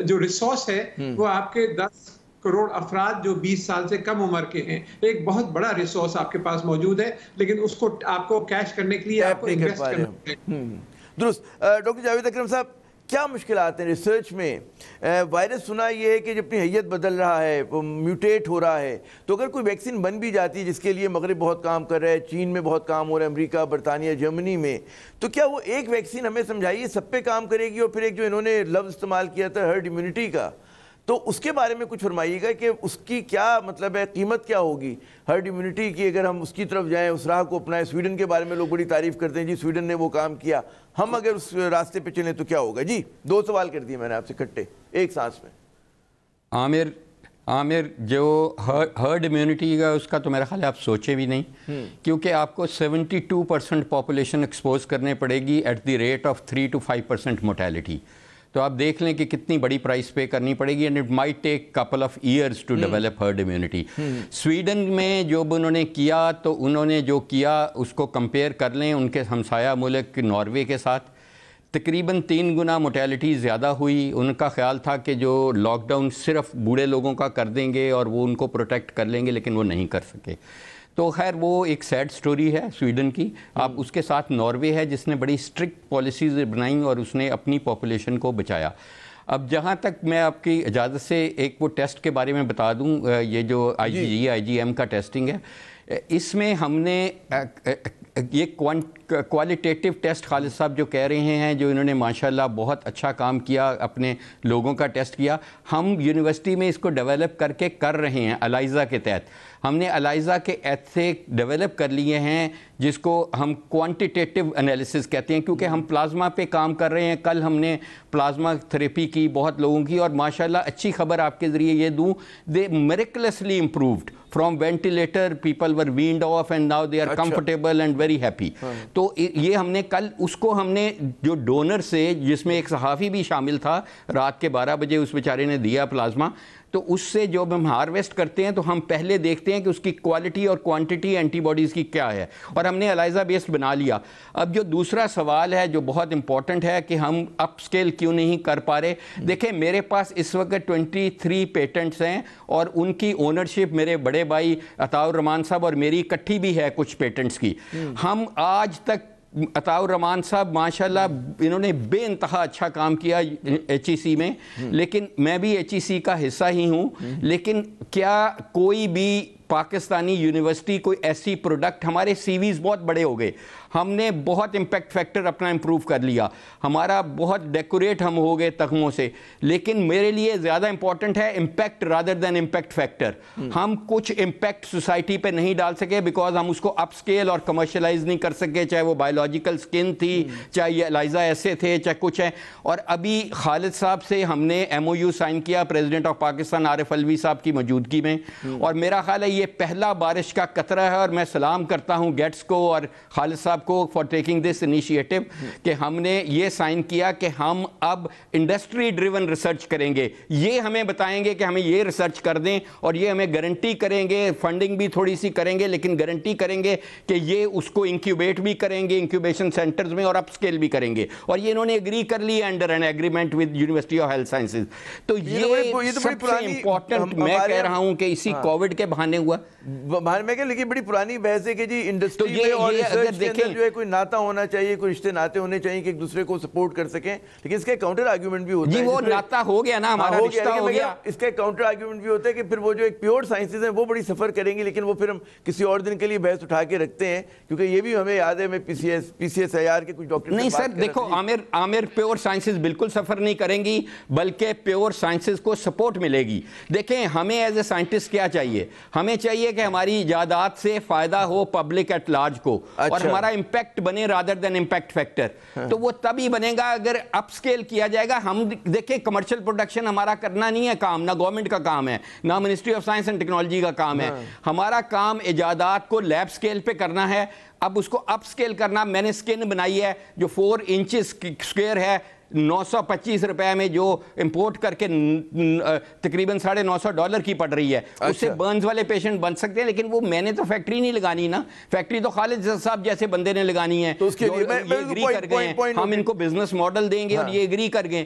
S2: جو ریسورس ہے وہ آپ کے 10 کروڑ افراد جو 20 سال سے کم عمر کے ہیں, ایک بہت بڑا ریسورس آپ کے پاس موجود ہے, لیکن اس کو آپ کو کیش کرنے کے لیے آپ کو انویسٹ کرنا ہے.
S1: درست. ڈاکٹر جاوید اکرم صاحب, کیا مشکلات ہیں ریسرچ میں؟ وائرس سنا یہ ہے کہ جب اپنی حیت بدل رہا ہے, میوٹیٹ ہو رہا ہے, تو اگر کوئی ویکسین بن بھی جاتی ہے جس کے لیے مغرب بہت کام کر رہا ہے, چین میں بہت کام ہو رہا ہے, امریکہ, برطانیہ, جرمنی میں, تو کیا وہ ایک ویکسین ہمیں سمجھائیے سب پہ کام کرے گی؟ اور پھر ایک جو انہوں نے لفظ استعمال کیا تھا ہرڈ امیونٹی کا, تو اس کے بارے میں کچھ فرمائیے گا کہ اس کی کیا مطلب ہے, قیمت کیا ہوگی ہرڈ امیونٹی کی اگر ہم اس کی طرف جائیں, اس راہ کو اپنائیں؟ سویڈن کے بارے میں لوگ بڑی تعریف کرتے ہیں, جی سویڈن نے وہ کام کیا, ہم اگر اس راستے پہ چلیں تو کیا ہوگا؟ جی 2 سوال کر دیے میں نے آپ سے کٹے ایک سانس میں.
S3: عامر جو ہرڈ امیونٹی کا اس کا تو میرا خیال ہے آپ سوچے بھی نہیں, کیونکہ آپ کو 72% پاپولیشن ایکسپوز کرنے پڑے گی at the rate of 3 to 5% mortality. تو آپ دیکھ لیں کہ کتنی بڑی پرائس پے کرنی پڑے گی, and it might take couple of years to develop herd immunity. Sweden میں جو انہوں نے کیا, تو انہوں نے جو کیا اس کو کمپیئر کر لیں ان کے ہمسایہ ملک ناروے کے ساتھ, تقریباً 3 گنا موٹیلٹی زیادہ ہوئی. ان کا خیال تھا کہ جو لاک ڈاؤن صرف بوڑھے لوگوں کا کر دیں گے اور وہ ان کو پروٹیکٹ کر لیں گے, لیکن وہ نہیں کر سکے. تو خیر وہ ایک سیڈ سٹوری ہے سویڈن کی. آپ اس کے ساتھ ناروے ہے جس نے بڑی اسٹرکٹ پالیسیز بنائیں اور اس نے اپنی پاپولیشن کو بچایا. اب جہاں تک میں آپ کی اجازت سے ایک وہ ٹیسٹ کے بارے میں بتا دوں, یہ جو IgM کا ٹیسٹنگ ہے, اس میں ہم نے یہ کوالٹیٹیو ٹیسٹ خالد صاحب جو کہہ رہے ہیں، جو انہوں نے ماشاءاللہ بہت اچھا کام کیا، اپنے لوگوں کا ٹیسٹ کیا، ہم یونیورسٹی میں اس کو ڈیولپ کر کے کر رہے ہیں الائزہ کے تحت. ہم نے الائزہ کے ایسے ڈیولپ کر لیے ہیں جس کو ہم کوانٹیٹیو انالیسس کہتے ہیں، کیونکہ ہم پلازما پہ کام کر رہے ہیں. کل ہم نے پلازما تھراپی کی بہت لوگوں کی، اور ماشاءاللہ اچھی خبر آپ کے ذریعے یہ دوں، they miraculously improved from ventilator, people were weaned off and now they are comfortable and very happy. تو یہ ہم نے کل اس کو ہم نے جو ڈونر سے، جس میں ایک صحافی بھی شامل تھا، رات کے 12 بجے اس بیچارے نے دیا پلازما، تو اس سے جو ہم ہارویسٹ کرتے ہیں تو ہم پہلے دیکھتے ہیں کہ اس کی کوالٹی اور کوانٹٹی اینٹی باڈیز کی کیا ہے، اور ہم نے الائزہ بیسڈ بنا لیا. اب جو دوسرا سوال ہے جو بہت امپورٹنٹ ہے کہ ہم اپ سکیل کیوں نہیں کر پا رہے، دیکھیں میرے پاس اس وقت 23 پیٹنٹس ہیں، اور ان کی اونرشپ میرے بڑے بھائی عطاء الرحمان صاحب اور میری اکٹھی بھی ہے کچھ پیٹنٹس کی. ہم آج تک عطاء الرحمان صاحب ماشاءاللہ انہوں نے بے انتہا اچھا کام کیا ایچ ای سی میں، لیکن میں بھی ایچ ای سی کا حصہ ہی ہوں، لیکن کیا کوئی بھی پاکستانی یونیورسٹی کوئی ایسی پروڈکٹ، ہمارے سی ویز بہت بڑے ہو گئے، ہم نے بہت امپیکٹ فیکٹر اپنا امپروو کر لیا، ہمارا بہت ڈیکوریٹ ہم ہو گئے تخموں سے، لیکن میرے لیے زیادہ امپورٹنٹ ہے impact rather than impact factor. ہم کچھ امپیکٹ سوسائٹی پہ نہیں ڈال سکے بیکاز ہم اس کو اپ سکیل اور کمرشلائز نہیں کر سکے، چاہے وہ بایولوجیکل سکن تھی، چاہے یہ الائزہ ایسے تھے، چاہے کچھ ہے. اور ابھی خالد صاحب سے ہم نے ایم او یو سائن کیا پریزیڈنٹ آف پاکستان عارف الوی صاحب کی موجودگی میں، اور میرا خیال ہے یہ پہلا بارش کا قطرہ ہے. اور میں سلام کرتا ہوں گیٹس کو اور خالد صاحب کو فار ٹیکنگ دس انیشیٹو کہ ہم نے یہ سائن کیا کہ ہم اب انڈسٹری ڈریون ریسرچ کریں گے. یہ ہمیں بتائیں گے کہ ہمیں یہ ریسرچ کر دیں، اور یہ ہمیں گارنٹی کریں گے، فنڈنگ بھی تھوڑی سی کریں گے لیکن گارنٹی کریں گے کہ یہ اس کو انکیوبیٹ بھی کریں گے انکیوبیشن سینٹرز میں، اور اپ سکیل بھی کریں گے. اور یہ انہوں نے اگری کر لی under an agreement with university of health sciences. تو یہ سب سے امپورٹنٹ میں کہہ رہا ہوں کہ اسی کووڈ کے بہانے ہوا.
S1: میں کہ لیکن بڑی پرانی بحث ہے کہ جی انڈسٹری میں اور ریسرچ کے اندر جو ہے کوئی ناتا ہونا چاہیے، کوئی رشتے ناتے ہونے چاہیے کہ ایک دوسرے کو سپورٹ کر سکیں، لیکن اس کا کاؤنٹر آرگیومنٹ بھی ہوتا ہے.
S3: جی وہ ناتا ہو گیا نا، ہمارا رشتہ ہو گیا.
S1: اس کا کاؤنٹر آرگیومنٹ بھی ہوتا ہے کہ پھر وہ جو ایک پیور سائنسز ہیں وہ بڑی سفر کریں گی، لیکن وہ پھر ہم کسی اور دن کے لیے بحث اٹھا کے رکھتے ہیں، کیونکہ یہ بھی ہمیں یاد ہے. میں پی سی ایس آئی آر کے کچھ ڈاکٹر
S3: نہیں سر دیکھو، عامر پیور سائنسز بالکل سفر نہیں کریں گی، بلکہ پیور سائنسز کو سپورٹ ملے گی. دیکھیں ہمیں ایز اے سائنٹسٹ کیا چاہیے، ہمیں چاہیے کہ ہماری ایجادات سے فائدہ ہو پبلک ایٹ لارج کو، اور ہمارا امپیکٹ بنے رادر دین امپیکٹ فیکٹر. تو وہ تبھی بنے گا اگر اپ سکیل کیا جائے گا. ہم دیکھیں کمرشل پروڈکشن ہمارا کرنا نہیں ہے کام، نہ گورنمنٹ کا کام ہے، نہ ministry of science and technology کا کام ہے. ہمارا کام ایجادات کو لیب سکیل پہ کرنا ہے. اب اس کو اپ سکیل کرنا، میں نے سکن بنائی ہے جو 4 انچز اسکوئر ہے، 925 روپے میں جو امپورٹ کر کے تقریباً $950 کی پڑ رہی ہے. اس سے برنز والے پیشنٹ بن سکتے ہیں، لیکن وہ میں نے تو فیکٹری نہیں لگانی نا، فیکٹری تو خالد صاحب جیسے بندے نے لگانی ہے. تو اس کے لیے یہ اگری کر گئے ہیں، ہم ان کو بزنس ماڈل دیں گے اور یہ اگری کر گئے.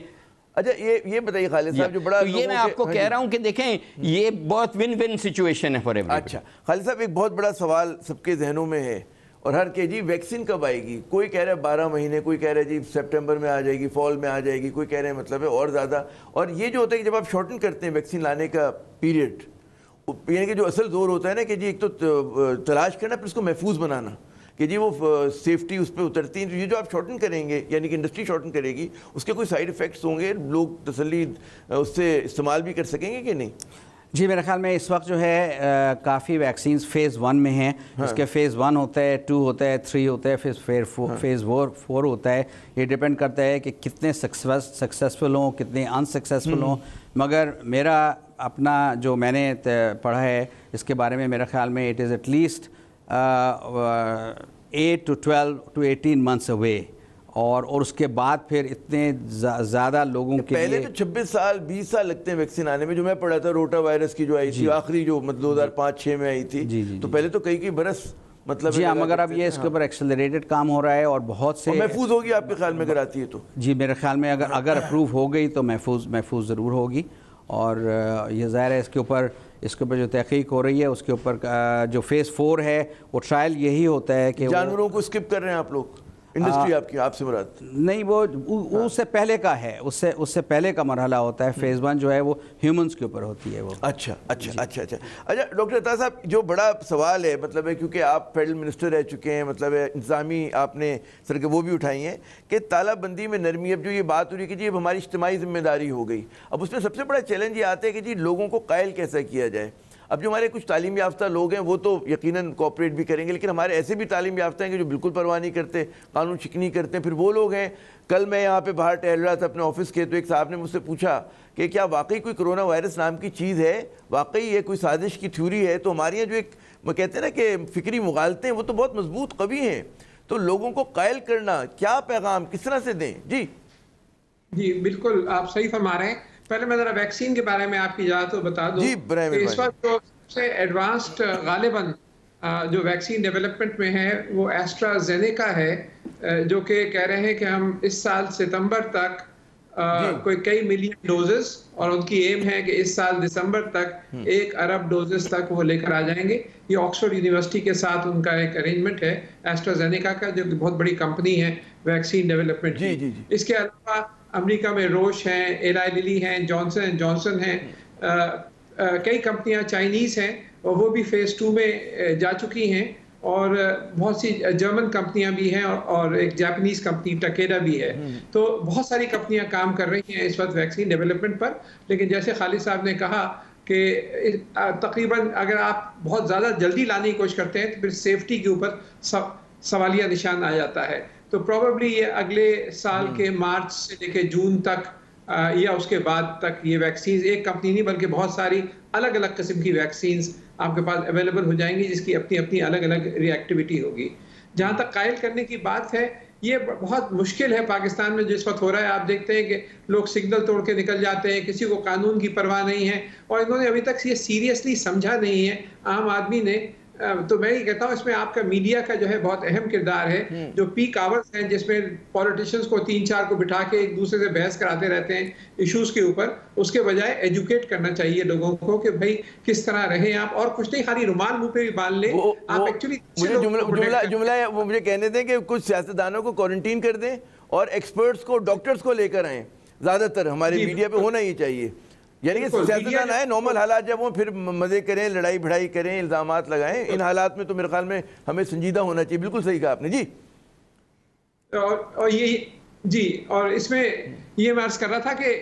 S1: اچھا یہ بتائیے خالد صاحب جو بڑا
S3: یہ میں آپ کو کہہ رہا ہوں کہ دیکھیں یہ بہت ون ون سچویشن ہے فار ایوری.
S1: اچھا خالد صاحب ایک بہت بڑا سوال سب کے ذہنوں میں ہے، اور ہر کہ جی ویکسین کب آئے گی؟ کوئی کہہ رہا ہے 12 مہینے، کوئی کہہ رہا ہے جی سپٹمبر میں آ جائے گی، فال میں آ جائے گی، کوئی کہہ رہے ہیں مطلب ہے اور زیادہ. اور یہ جو ہوتا ہے کہ جب آپ شارٹن کرتے ہیں ویکسین لانے کا پیریڈ، یعنی کہ جو اصل زور ہوتا ہے نا کہ جی ایک تو تلاش کرنا پھر اس کو محفوظ بنانا کہ جی وہ سیفٹی اس پہ اترتی ہیں، تو یہ جو آپ شارٹن کریں گے یعنی کہ انڈسٹری شارٹن کرے گی، اس کے کوئی سائیڈ ایفیکٹس ہوں گے، لوگ تسلی اس سے استعمال بھی کر سکیں گے کہ نہیں؟
S4: جی میرے خیال میں اس وقت جو ہے کافی ویکسینز فیز 1 میں ہیں. اس کے فیز 1 ہوتا ہے، 2 ہوتا ہے، 3 ہوتا ہے، فیز 4 ہوتا ہے. یہ ڈیپینڈ کرتا ہے کہ کتنے سکسیسفل ہوں، کتنے انسکسیسفل ہوں. مگر میرا اپنا جو میں نے پڑھا ہے اس کے بارے میں، میرا خیال میں it is at least 8 to 12 to 18 months away. اور اس کے بعد پھر اتنے زیادہ لوگوں کے
S1: پہلے تو 26 سال 20 سال لگتے ہیں ویکسین آنے میں. جو میں پڑھا تھا روٹا وائرس کی جو آئی تھی آخری جو 2005-6 میں آئی تھی، تو پہلے تو کئی برس مطلب
S4: جی ہاں، مگر اب یہ اس کے اوپر ایکسلریٹڈ کام ہو رہا ہے اور بہت سے
S1: محفوظ ہوگی آپ کے خیال میں اگر آتی ہے تو؟
S4: جی میرے خیال میں اگر اپروو ہو گئی تو محفوظ ضرور ہوگی. اور یہ ظاہر ہے اس کے اوپر جو تحقیق ہو رہی ہے اس کے اوپر جو فیز 4 ہے وہ ٹرائل یہی ہوتا ہے کہ
S1: جانوروں کو اسکپ کر رہے ہیں آپ لوگ. انڈسٹری آپ کی آپ سے مراد
S4: نہیں، وہ اس سے پہلے کا ہے، اس سے پہلے کا مرحلہ ہوتا ہے. فیز 1 جو ہے وہ ہیومنز کے اوپر ہوتی ہے وہ.
S1: اچھا ڈاکٹر عطا صاحب، جو بڑا سوال ہے مطلب ہے کیونکہ آپ فیڈرل منسٹر رہ چکے ہیں، مطلب ہے انتظامی آپ نے سر کے وہ بھی اٹھائی ہیں کہ تالہ بندی میں نرمی، اب جو یہ بات ہو رہی ہے کہ جی اب ہماری اجتماعی ذمہ داری ہو گئی، اب اس میں سب سے بڑا چیلنج یہ آتا ہے کہ جی لوگوں کو قائل کیسا کیا جائے. اب جو ہمارے کچھ تعلیم یافتہ لوگ ہیں وہ تو یقیناً کوآپریٹ بھی کریں گے، لیکن ہمارے ایسے بھی تعلیم یافتہ ہیں کہ جو بالکل پرواہ نہیں کرتے، قانون شکنی کرتے ہیں. پھر وہ لوگ ہیں، کل میں یہاں پہ باہر ٹہل رہا تھا اپنے آفس کے، تو ایک صاحب نے مجھ سے پوچھا کہ کیا واقعی کوئی کرونا وائرس نام کی چیز ہے، واقعی یہ کوئی سازش کی تھیوری ہے؟ تو ہماری جو ایک وہ کہتے ہیں نا کہ فکری مغالطے ہیں وہ تو بہت مضبوط قوی ہیں، تو لوگوں کو قائل کرنا کیا پیغام کس طرح سے دیں؟
S2: جی بالکل آپ صحیح فرما رہے ہیں. پہلے میں ذرا ویکسین کے بارے میں آپ کی اجازت ہو بتا دوں کہ اس وقت جو سب سے ایڈوانسڈ غالباً جو ویکسین ڈیولپمنٹ میں ہے وہ ایسٹرا زینیکا ہے، جو کہ کہہ رہے ہیں کہ ہم اس سال ستمبر تک کوئی کئی ملین ڈوزز، اور ان کی ایم ہے کہ اس سال دسمبر تک 1 ارب ڈوزز تک وہ لے کر آ جائیں گے. یہ آکسفورڈ یونیورسٹی کے ساتھ ان کا ایک ارینجمنٹ ہے ایسٹرا زینیکا کا، جو کہ بہت بڑی کمپنی ہے ویکسین ڈیولپمنٹ کی. اس کے علاوہ امریکہ میں روش ہیں، ایلائی للی ہیں، جانسن اینڈ جانسن ہیں، کئی کمپنیاں چائنیز ہیں اور وہ بھی فیز 2 میں جا چکی ہیں، اور بہت سی جرمن کمپنیاں بھی ہیں اور ایک جاپنیز کمپنی ٹکیڈا بھی ہے. تو بہت ساری کمپنیاں کام کر رہی ہیں اس وقت ویکسین ڈیولپمنٹ پر. لیکن جیسے خالد صاحب نے کہا کہ تقریباً اگر آپ بہت زیادہ جلدی لانے کی کوشش کرتے ہیں تو پھر سیفٹی کے اوپر سوالیہ نشان آ جاتا ہے. تو پروبیبلی یہ اگلے سال کے مارچ سے لے کے جون تک یا اس کے بعد تک یہ ویکسینز، ایک کمپنی نہیں بلکہ بہت ساری الگ الگ قسم کی ویکسینز آپ کے پاس اویلیبل ہو جائیں گی، جس کی اپنی اپنی الگ الگ ری ایکٹیویٹی ہوگی. جہاں تک قائل کرنے کی بات ہے، یہ بہت مشکل ہے پاکستان میں جس وقت ہو رہا ہے. آپ دیکھتے ہیں کہ لوگ سگنل توڑ کے نکل جاتے ہیں، کسی کو قانون کی پرواہ نہیں ہے، اور انہوں نے ابھی تک یہ سیریسلی سمجھا نہیں ہے عام آدمی نے. تو میں یہ کہتا ہوں اس میں آپ کا میڈیا کا جو ہے بہت اہم کردار ہے. جو پیک آورز ہیں جس میں پولیٹیشنز کو 3-4 کو بٹھا کے ایک دوسرے سے بحث کراتے رہتے ہیں ایشوز کے اوپر، اس کے بجائے ایجوکیٹ کرنا چاہیے لوگوں کو کہ بھائی کس طرح رہیں آپ، اور کچھ نہیں خالی رومال منہ پہ بھی باندھ لیں آپ. ایکچولی
S1: جملہ وہ مجھے کہنے دیں کہ کچھ سیاستدانوں کو کوارنٹین کر دیں اور ایکسپرٹس کو، ڈاکٹرز کو لے کر آئیں. زیادہ تر ہمارے میڈیا پہ ہونا ہی چاہیے، یعنی کہ سیاستدان آئے نارمل حالات جب وہ پھر مزے کریں، لڑائی بھڑائی کریں، الزامات لگائیں. ان حالات میں تو میرے خیال میں ہمیں سنجیدہ ہونا چاہیے. بالکل صحیح کہا آپ نے.
S2: اور یہ جی، اور اس میں یہ میں عرض کر رہا تھا کہ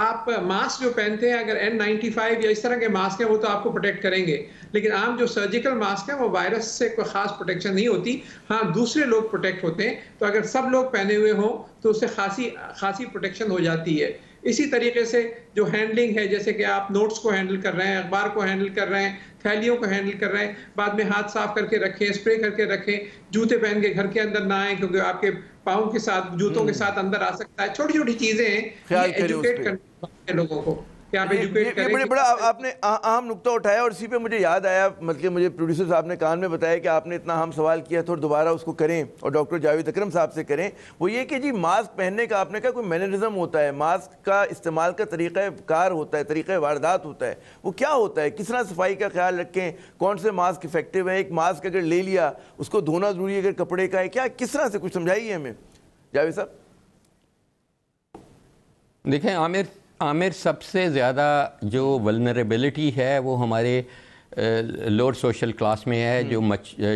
S2: آپ ماسک جو پہنتے ہیں، اگر N95 یا اس طرح کے ماسک ہیں وہ تو آپ کو پروٹیکٹ کریں گے، لیکن عام جو سرجیکل ماسک ہیں وہ وائرس سے کوئی خاص پروٹیکشن نہیں ہوتی. ہاں دوسرے لوگ پروٹیکٹ ہوتے ہیں، تو اگر سب لوگ پہنے ہوئے ہوں تو اس سے خاصی پروٹیکشن ہو جاتی ہے. اسی طریقے سے جو ہینڈلنگ ہے، جیسے کہ آپ نوٹس کو ہینڈل کر رہے ہیں، اخبار کو ہینڈل کر رہے ہیں، تھیلیوں کو ہینڈل کر رہے ہیں، بعد میں ہاتھ صاف کر کے رکھیں، اسپرے کر کے رکھیں، جوتے پہن کے گھر کے اندر نہ آئیں کیونکہ آپ کے پاؤں کے ساتھ جوتوں کے ساتھ اندر آ سکتا ہے. چھوٹی چھوٹی چیزیں ہیں، یہ ایجوکیٹ کرنے لوگوں کو.
S1: یہ بڑا آپ نے اہم نقطہ اٹھایا، اور اسی پہ مجھے یاد آیا، مطلب مجھے پروڈیوسر صاحب نے کان میں بتایا کہ آپ نے اتنا اہم سوال کیا تھا اور دوبارہ اس کو کریں اور ڈاکٹر جاوید اکرم صاحب سے کریں. وہ یہ کہ جی ماسک پہننے کا آپ نے کہا کوئی مینرزم ہوتا ہے، ماسک کا استعمال کا طریقہ کار ہوتا ہے، طریقہ واردات ہوتا ہے. وہ کیا ہوتا ہے؟ کس طرح صفائی کا خیال رکھیں؟ کون سے ماسک افیکٹو ہے؟ ایک ماسک اگر لے لیا اس کو دھونا ضروری ہے اگر کپڑے کا ہے، کیا کس طرح سے کچھ سمجھائیے ہمیں جاوید صاحب.
S3: دیکھیں عامر، سب سے زیادہ جو ولنریبلٹی ہے وہ ہمارے لوور سوشل کلاس میں ہے،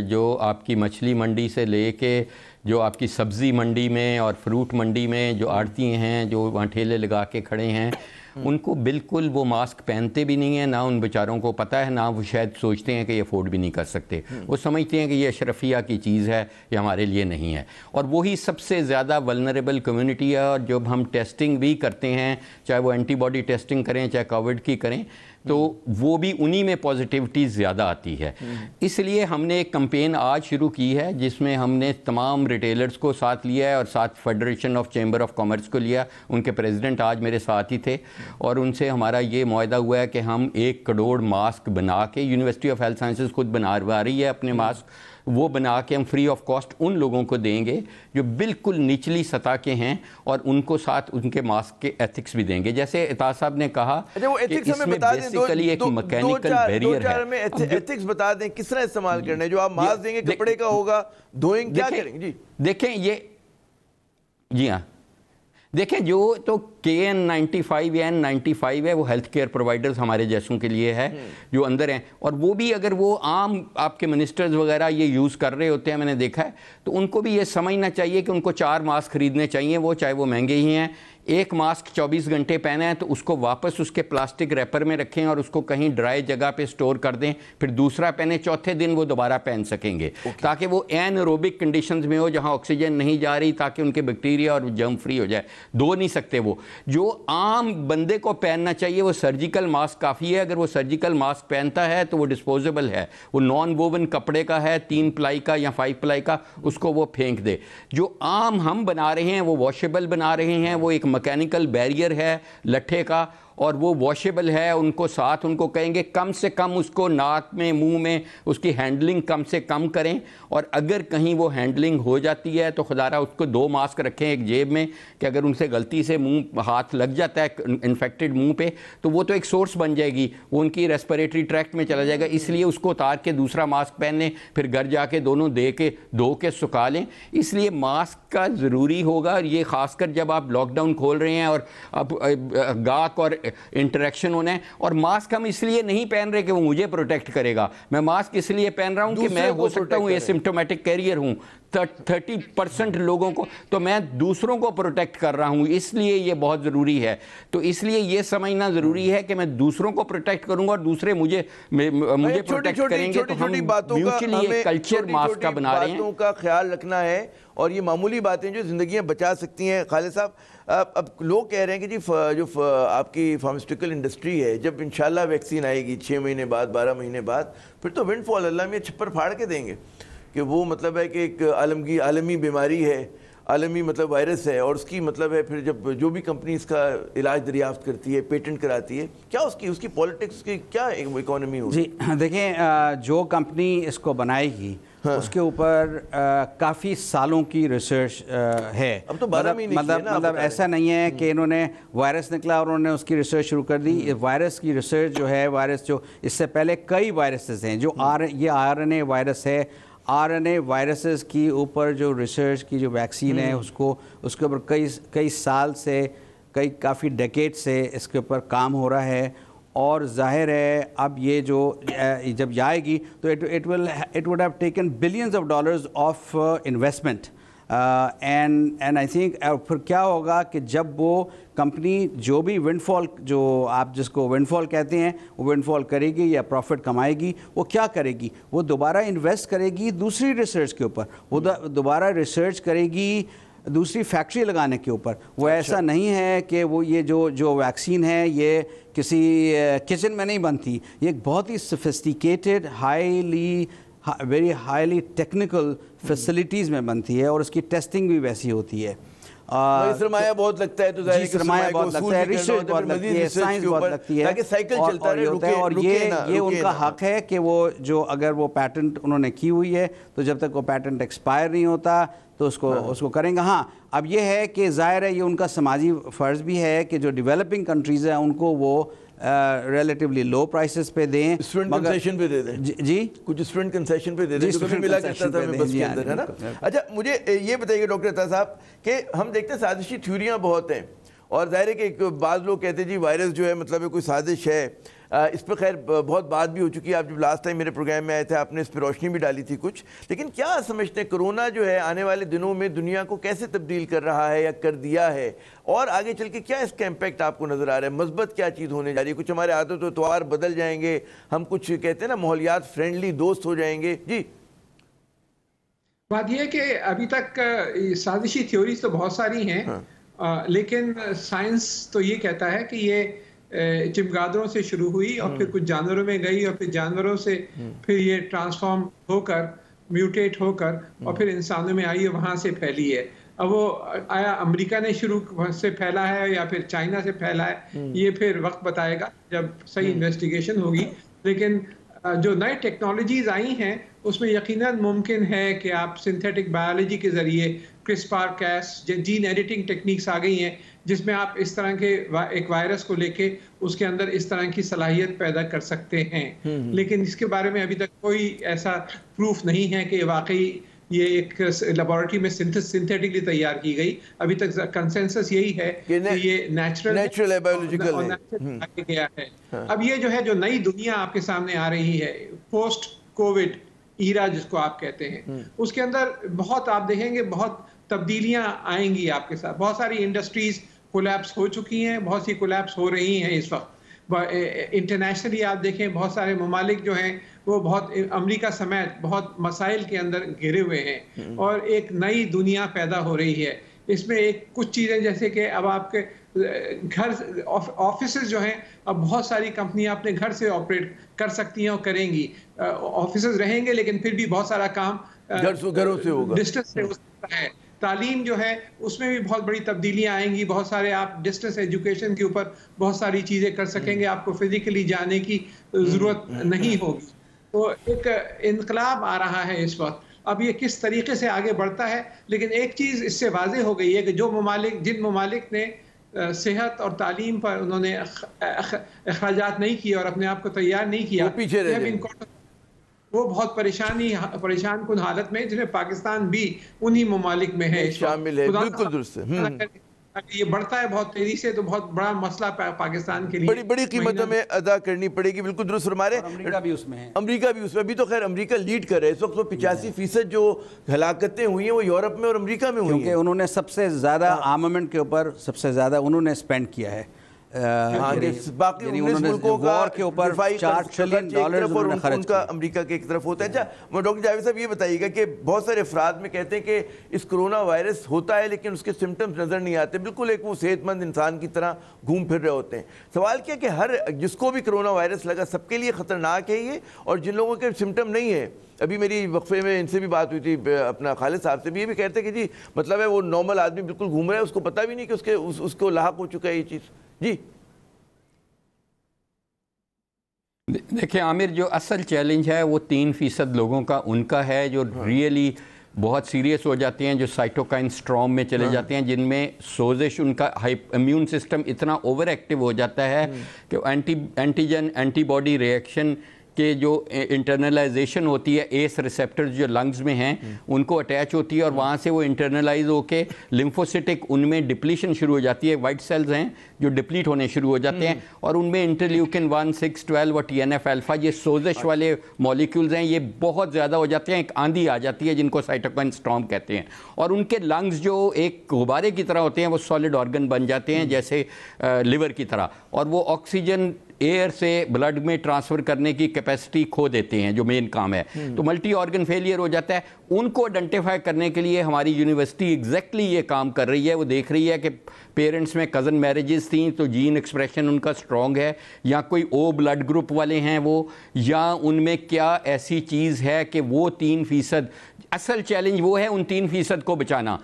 S3: جو آپ کی مچھلی منڈی سے لے کے جو آپ کی سبزی منڈی میں اور فروٹ منڈی میں جو آڑتی ہیں، جو وہاں ٹھیلے لگا کے کھڑے ہیں، ان کو بالکل وہ ماسک پہنتے بھی نہیں ہیں، نہ ان بیچاروں کو پتہ ہے، نہ وہ شاید سوچتے ہیں کہ یہ افورڈ بھی نہیں کر سکتے. وہ سمجھتے ہیں کہ یہ اشرفیہ کی چیز ہے، یہ ہمارے لیے نہیں ہے. اور وہی سب سے زیادہ ولنریبل کمیونٹی ہے. اور جب ہم ٹیسٹنگ بھی کرتے ہیں، چاہے وہ اینٹی باڈی ٹیسٹنگ کریں چاہے کووڈ کی کریں، تو وہ بھی انہی میں پازیٹیوٹی زیادہ آتی ہے. اس لیے ہم نے ایک کمپین آج شروع کی ہے جس میں ہم نے تمام ریٹیلرز کو ساتھ لیا ہے اور ساتھ federation of chamber of commerce کو لیا. ان کے پریزیڈنٹ آج میرے ساتھ ہی تھے اور ان سے ہمارا یہ معاہدہ ہوا ہے کہ ہم 1 کروڑ ماسک بنا کے، یونیورسٹی آف ہیلتھ سائنسز خود بنا رہی ہے اپنے ماسک، وہ بنا کے ہم فری آف کاسٹ ان لوگوں کو دیں گے جو بالکل نچلی سطح کے ہیں، اور ان کو ساتھ ان کے ماسک کے ایتھکس بھی دیں گے. جیسے عطا صاحب نے کہا کہ اس میں بیسیکلی ایک مکینیکل بیریئر ہے.
S1: ایتھکس بتا دیں کس طرح استعمال کرنا ہے. جو آپ ماسک دیں گے کپڑے کا ہوگا، دھوئیں کیا کریں گے؟ جی
S3: دیکھیں، یہ جی ہاں دیکھیں جو تو KN95 یا N95 ہے وہ ہیلتھ کیئر پرووائڈرز ہمارے جیسوں کے لیے ہے جو اندر ہیں, اور وہ بھی اگر وہ عام آپ کے منسٹرز وغیرہ یہ یوز کر رہے ہوتے ہیں, میں نے دیکھا ہے, تو ان کو بھی یہ سمجھنا چاہیے کہ ان کو 4 ماسک خریدنے چاہیے, وہ چاہے وہ مہنگے ہی ہیں. ایک ماسک 24 گھنٹے پہنا ہے تو اس کو واپس اس کے پلاسٹک ریپر میں رکھیں اور اس کو کہیں ڈرائی جگہ پہ سٹور کر دیں, پھر دوسرا پہنے, چوتھے دن وہ دوبارہ پہن سکیں گے, تاکہ وہ این ایروبک کنڈیشنز میں ہو جہاں آکسیجن نہیں جا رہی, تاکہ ان کے بیکٹیریا اور جرم فری ہو جائے. دھو نہیں سکتے وہ. جو عام بندے کو پہننا چاہیے وہ سرجیکل ماسک کافی ہے. اگر وہ سرجیکل ماسک پہنتا ہے تو وہ ڈسپوزیبل ہے, وہ نان ووون کپڑے کا ہے, 3 پلائی کا یا 5 پلائی کا, اس کو وہ پھینک دے. جو عام ہم بنا رہے ہیں وہ واشیبل بنا رہے ہیں, وہ ایک مکینیکل بیریئر ہے لٹھے کا اور وہ واشیبل ہے. ان کو ساتھ ان کو کہیں گے کم سے کم اس کو ناک میں منہ میں اس کی ہینڈلنگ کم سے کم کریں, اور اگر کہیں وہ ہینڈلنگ ہو جاتی ہے تو خدا رہا اس کو 2 ماسک رکھیں ایک جیب میں, کہ اگر ان سے غلطی سے منہ ہاتھ لگ جاتا ہے انفیکٹڈ منہ پہ تو وہ تو ایک سورس بن جائے گی, وہ ان کی ریسپریٹری ٹریکٹ میں چلا جائے گا. اس لیے اس کو اتار کے دوسرا ماسک پہنیں, پھر گھر جا کے دونوں دھو کے سکھا لیں. اس لیے ماسک کا ضروری ہوگا, اور یہ خاص کر جب آپ لاک ڈاؤن کھول رہے ہیں اور اب گاہک اور انٹریکشن ہونا ہے. اور ماسک ہم اس لیے نہیں پہن رہے کہ وہ مجھے پروٹیکٹ کرے گا, میں ماسک اس لیے پہن رہا ہوں کہ میں ہو سکتا ہوں ایسمپٹومیٹک کیریئر ہوں 30% لوگوں کو, تو میں دوسروں کو پروٹیکٹ کر رہا ہوں, اس لیے یہ بہت ضروری ہے. تو اس لیے یہ سمجھنا ضروری ہے کہ میں دوسروں کو پروٹیکٹ کروں گا اور دوسرے مجھے پروٹیکٹ کریں گے. تو ہم میوچلی ایک کلچر ماسک کا بنا رہے ہیں.
S1: باتوں کا خیال رکھنا ہے, اور یہ معمولی باتیں جو زندگیاں بچا سکتی ہیں. خالد صاحب, اب لوگ کہہ رہے ہیں کہ جی جو آپ کی فارماسیوٹیکل انڈسٹری ہے, جب انشاءاللہ ویکسین آئے گی 6 مہینے بعد 12 مہینے بعد, پھر تو ونڈ فال اللہ میں چھپر پھاڑ کے دیں گے کہ وہ مطلب ہے کہ ایک عالمی بیماری ہے, عالمی مطلب وائرس ہے, اور اس کی مطلب ہے پھر جب جو بھی کمپنی اس کا علاج دریافت کرتی ہے, پیٹنٹ کراتی ہے, کیا اس کی پالیٹکس کی کیا اکانومی ہوگی؟
S4: جی دیکھیں, جو کمپنی اس کو بنائے گی اس کے اوپر کافی سالوں کی ریسرچ ہے.
S1: اب تو 12 مہینے
S4: مطلب ایسا نہیں ہے کہ انہوں نے وائرس نکلا اور انہوں نے اس کی ریسرچ شروع کر دی. وائرس کی ریسرچ جو ہے, وائرس جو اس سے پہلے کئی وائرسز ہیں, جو یہ RNA وائرس ہے, RNA وائرسز کی اوپر جو ریسرچ کی جو ویکسین ہے اس کے اوپر کئی سال سے, کافی ڈیکیڈ سے اس کے اوپر کام ہو رہا ہے. اور ظاہر ہے اب یہ جو جب جائے گی تو it would have taken billions of dollars of investment, and I think پھر کیا ہوگا کہ جب وہ کمپنی جو بھی ونڈ فال, جو آپ جس کو ونڈ فال کہتے ہیں, وہ ونڈ فال کرے گی یا پروفٹ کمائے گی, وہ کیا کرے گی؟ وہ دوبارہ انویسٹ کرے گی دوسری ریسرچ کے اوپر, وہ دوبارہ ریسرچ کرے گی دوسری فیکٹری لگانے کے اوپر. وہ ایسا نہیں ہے کہ وہ یہ جو ویکسین ہے یہ کسی کچن میں نہیں بنتی, یہ ایک بہت ہی sophisticated very highly technical facilities میں بنتی ہے, اور اس کی ٹیسٹنگ بھی ویسی ہوتی ہے.
S1: سرمایہ بہت لگتا ہے, تو ظاہر ہے کہ
S4: سرمایہ بہت لگتا ہے, ریسرچ بہت لگتی ہے, سائنس بہت لگتی ہے,
S1: تاکہ سائیکل چلتا رہے,
S4: اور یہ ان کا حق ہے کہ وہ جو اگر وہ پیٹنٹ انہوں نے کی ہوئی ہے تو جب تک وہ پیٹنٹ ایکسپائر نہیں ہوتا تو اس کو کریں گا. ہاں اب یہ ہے کہ ظاہر ہے یہ ان کا سماجی فرض بھی ہے کہ جو ڈیولپنگ کنٹریز ہیں ان کو وہ ریلیٹیولی لو پرائسز پہ دیں,
S1: اسٹوڈنٹ کنسیشن پہ دے دیں. جی کچھ اسٹوڈنٹ کنسیشن پہ دے دیں, جو ملا کرتا تھا میں بس کے اندر, ہے نا. اچھا مجھے یہ بتائیے ڈاکٹر عطا صاحب کہ ہم دیکھتے ہیں سازشی تھیوریاں بہت ہیں, اور ظاہر ہے کہ بعض لوگ کہتے ہیں جی وائرس جو ہے مطلب کوئی سازش ہے. اس پہ خیر بہت بات بھی ہو چکی ہے, آپ جب لاسٹ ٹائم میرے پروگرام میں آئے تھے آپ نے اس پہ روشنی بھی ڈالی تھی کچھ. لیکن کیا سمجھتے ہیں کرونا جو ہے آنے والے دنوں میں دنیا کو کیسے تبدیل کر رہا ہے یا کر دیا ہے, اور آگے چل کے کیا اس کا امپیکٹ آپ کو نظر آ رہا ہے؟ مثبت کیا چیز ہونے جا رہی ہے؟ کچھ ہمارے عادت و طوار بدل جائیں گے, ہم کچھ کہتے ہیں نا ماحولیات فرینڈلی دوست ہو جائیں گے. جی
S2: بات یہ ہے کہ ابھی تک سازشی تھیوریز تو بہت ساری ہیں, لیکن سائنس تو یہ کہتا ہے کہ یہ چمگادڑوں سے شروع ہوئی اور پھر کچھ جانوروں میں گئی, اور پھر جانوروں سے پھر یہ ٹرانسفارم ہو کر میوٹیٹ ہو کر اور پھر انسانوں میں آئی, وہاں سے پھیلی ہے. اب وہ آیا امریکہ نے شروع سے پھیلا ہے یا پھر چائنا سے پھیلا ہے, یہ پھر وقت بتائے گا جب صحیح انویسٹیگیشن ہوگی. لیکن جو نئی ٹیکنالوجیز آئی ہیں اس میں یقیناً ممکن ہے کہ آپ سنتھیٹک بایولوجی کے ذریعے کرسپر کیس جین ایڈیٹنگ ٹیکنیکس آ گئی ہیں جس میں آپ اس طرح کے ایک وائرس کو لے کے اس کے اندر اس طرح کی صلاحیت پیدا کر سکتے ہیں. لیکن اس کے بارے میں ابھی تک کوئی ایسا پروف نہیں ہے کہ واقعی یہ ایک لیبارٹری میں سنتھیٹکلی تیار کی گئی. ابھی تک کنسنسس یہی ہے کہ یہ نیچرل
S1: ہے، بایولوجیکل
S2: گیا ہے. اب یہ جو ہے جو نئی دنیا آپ کے سامنے آ رہی ہے پوسٹ کووڈ ایرا جس کو آپ کہتے ہیں، اس کے اندر بہت آپ دیکھیں گے بہت تبدیلیاں آئیں گی آپ کے ساتھ. بہت ساری انڈسٹریز کولیپس ہو چکی ہیں، بہت سی کولیپس ہو رہی ہیں اس وقت. انٹرنیشنلی آپ دیکھیں بہت سارے ممالک جو ہیں وہ بہت امریکہ سمیت بہت مسائل کے اندر گھرے ہوئے ہیں اور ایک نئی دنیا پیدا ہو رہی ہے. اس میں ایک کچھ چیزیں جیسے کہ اب آپ کے گھر آفیسز جو ہیں، اب بہت ساری کمپنیاں اپنے گھر سے آپریٹ کر سکتی ہیں اور کریں گی. آفیسز رہیں گے لیکن پھر بھی بہت سارا کام
S1: گھروں سے ہوگا،
S2: ڈسٹنس سے ہو سکتا ہے. تعلیم جو ہے اس میں بھی بہت بڑی تبدیلیاں آئیں گی. بہت سارے آپ ڈسٹنس ایجوکیشن کے اوپر بہت ساری چیزیں کر سکیں گے، آپ کو فزیکلی جانے کی ضرورت نہیں ہوگی. تو ایک انقلاب آ رہا ہے اس وقت. اب یہ کس طریقے سے آگے بڑھتا ہے، لیکن ایک چیز اس سے واضح ہو گئی ہے کہ جن ممالک نے صحت اور تعلیم پر انہوں نے اخراجات نہیں کیے اور اپنے آپ کو تیار نہیں کیا،
S1: وہ پیچھے رہ جائیں گے.
S2: وہ بہت پریشان کن حالت میں، جس میں پاکستان بھی انہی ممالک میں ہے،
S1: شامل ہے. بالکل درست ہے.
S2: یہ بڑھتا ہے بہت تیزی سے تو بہت بڑا مسئلہ پاکستان کے لیے،
S1: بڑی قیمت ہمیں ادا کرنی پڑے گی. بالکل درست فرما رہے ہیں.
S4: امریکہ بھی اس میں ہے.
S1: امریکہ بھی اس میں. ابھی تو خیر امریکہ لیڈ کر رہا ہے اس وقت. 85% جو ہلاکتیں ہوئی ہیں وہ یورپ میں اور امریکہ میں ہوئی ہیں،
S4: کیونکہ انہوں نے سب سے زیادہ آرمامنٹ کے اوپر سب سے زیادہ انہوں نے اسپینڈ کیا ہے.
S1: باقی 19 ملکوں کا دفاعی $4 ٹریلین اور ان کا امریکہ کے ایک طرف ہوتا ہے. اچھا ڈاکٹر جاوید صاحب یہ بتائیے گا کہ بہت سارے افراد میں کہتے ہیں کہ اس کرونا وائرس ہوتا ہے لیکن اس کے سمٹمز نظر نہیں آتے، بالکل ایک وہ صحت مند انسان کی طرح گھوم پھر رہے ہوتے ہیں. سوال کیا کہ ہر جس کو بھی کرونا وائرس لگا سب کے لیے خطرناک ہے یہ، اور جن لوگوں کے سمٹم نہیں ہیں، ابھی میری وقفے میں ان سے بھی بات ہوئی تھی اپنا خالد صاحب سے بھی، یہ بھی کہتے ہیں کہ جی مطلب ہے وہ نارمل آدمی بالکل گھوم رہا ہے، اس کو پتہ بھی نہیں کہ اس کو لاحق ہو چکا ہے یہ چیز. جی
S3: دیکھیں عامر، جو اصل چیلنج ہے وہ 3% لوگوں کا ان کا ہے جو ریئلی بہت سیریس ہو جاتے ہیں، جو سائٹوکائن اسٹرام میں چلے جاتے ہیں، جن میں سوزش ان کا امیون سسٹم اتنا اوور ایکٹیو ہو جاتا ہے کہ اینٹیجن اینٹی باڈی ریئیکشن کہ جو انٹرنلائزیشن ہوتی ہے ایس ریسیپٹرز جو لنگز میں ہیں ان کو اٹیچ ہوتی ہے اور وہاں سے وہ انٹرنلائز ہو کے لیمفوسٹک ان میں ڈپلیشن شروع ہو جاتی ہے. وائٹ سیلز ہیں جو ڈپلیٹ ہونے شروع ہو جاتے ہیں اور ان میں انٹرلیوکن 1, 6, 12 اور TNF الفا یہ سوزش والے مالیکیولز ہیں، یہ بہت زیادہ ہو جاتے ہیں. ایک آندھی آ جاتی ہے جن کو سائٹوکائن اسٹارم کہتے ہیں، اور ان کے لنگز جو ایک غبارے کی طرح ہوتے ہیں وہ سالڈ آرگن بن جاتے ہیں جیسے لیور کی طرح، اور وہ آکسیجن ایئر سے بلڈ میں ٹرانسفر کرنے کی کیپیسٹی کھو دیتے ہیں جو مین کام ہے. تو ملٹی آرگن فیلئر ہو جاتا ہے. ان کو آئیڈینٹیفائی کرنے کے لیے ہماری یونیورسٹی ایگزیکٹلی یہ کام کر رہی ہے. وہ دیکھ رہی ہے کہ پیرنٹس میں کزن میرجز تھیں تو جین ایکسپریشن ان کا سٹرونگ ہے، یا کوئی او بلڈ گروپ والے ہیں وہ، یا ان میں کیا ایسی چیز ہے کہ وہ 3%. اصل چیلنج وہ ہے ان 3% کو بچانا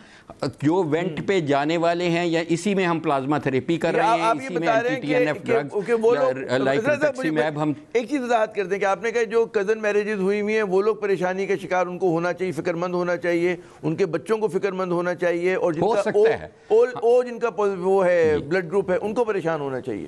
S3: جو وینٹ پہ جانے والے ہیں، یا اسی میں ہم پلازما تھراپی کر رہے ہیں، اسی میں اینٹی TNF ڈرگز لائک ریتکسیمیب. ہم
S1: ایک چیز وضاحت کر دیں کہ آپ نے کہا جو کزن میرجز ہوئی ہوئی ہیں وہ لوگ پریشانی کا شکار ان کو ہونا چاہیے، فکر مند ہونا چاہیے، ان کے بچوں کو فکر مند ہونا چاہیے، اور جن کا جن کا وہ ہے بلڈ گروپ ہے ان کو پریشان ہونا چاہیے.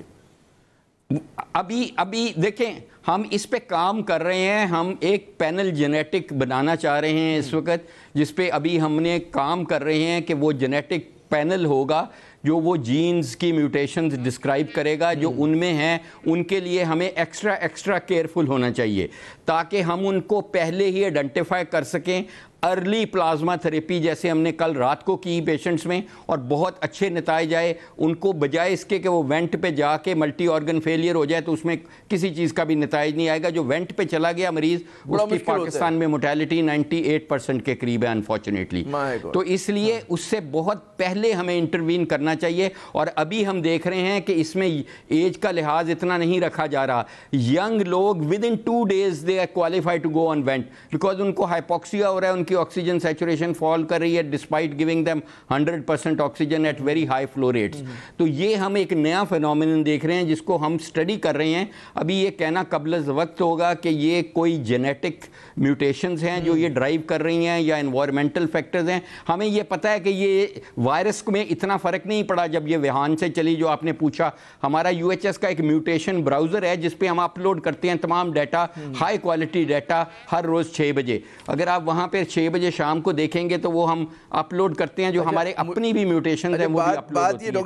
S3: ابھی دیکھیں ہم اس پہ کام کر رہے ہیں. ہم ایک پینل جینیٹک بنانا چاہ رہے ہیں اس وقت، جس پہ ابھی ہم نے کام کر رہے ہیں کہ وہ جینیٹک پینل ہوگا جو وہ جینز کی میوٹیشنز ڈسکرائب کرے گا جو ان میں ہیں. ان کے لیے ہمیں ایکسٹرا کیئرفل ہونا چاہیے تاکہ ہم ان کو پہلے ہی آئیڈینٹیفائی کر سکیں. ارلی پلازما تھراپی جیسے ہم نے کل رات کو کی پیشنٹس میں، اور بہت اچھے نتائج آئے. ان کو بجائے اس کے کہ وہ وینٹ پہ جا کے ملٹی آرگن فیلئر ہو جائے تو اس میں کسی چیز کا بھی نتائج نہیں آئے گا. جو وینٹ پہ چلا گیا مریض، اس کی پاکستان میں موٹیلٹی 98% کے قریب ہے انفارچونیٹلی. تو اس لیے اس سے بہت پہلے ہمیں انٹروین کرنا چاہیے. اور ابھی ہم دیکھ رہے ہیں کہ اس میں ایج کا لحاظ اتنا نہیں رکھا جا رہا. ینگ لوگ with in 2 days they are qualified to go on vent because ان کو ہائپوکسیا ہو رہا ہے، ان کی آکسیجن سیچوریشن فال کر رہی ہے despite giving them 100% oxygen at very high flow rates. تو یہ ہم ایک نیا فینومینن دیکھ رہے ہیں جس کو ہم اسٹڈی کر رہے ہیں. ابھی یہ کہنا قبل از وقت ہوگا کہ یہ کوئی جینیٹک میوٹیشنز ہیں جو یہ ڈرائیو کر رہی ہیں یا انوائرمنٹل فیکٹرز ہیں. ہمیں یہ پتہ ہے کہ یہ وائرس میں اتنا فرق نہیں نہیں پڑا جب یہ ووہان سے چلی جو آپ نے پوچھا. ہمارا UHS کا ایک میوٹیشن براؤزر ہے جس پہ ہم اپلوڈ کرتے ہیں تمام ڈیٹا, ہائی کوالٹی ڈیٹا, ہر روز 6 بجے. اگر آپ وہاں پہ 6 بجے شام کو دیکھیں گے تو وہ ہم اپلوڈ کرتے ہیں جو ہمارے اپنی بھی میوٹیشنز ہیں وہ بھی اپلوڈ ہوتی ہیں. تو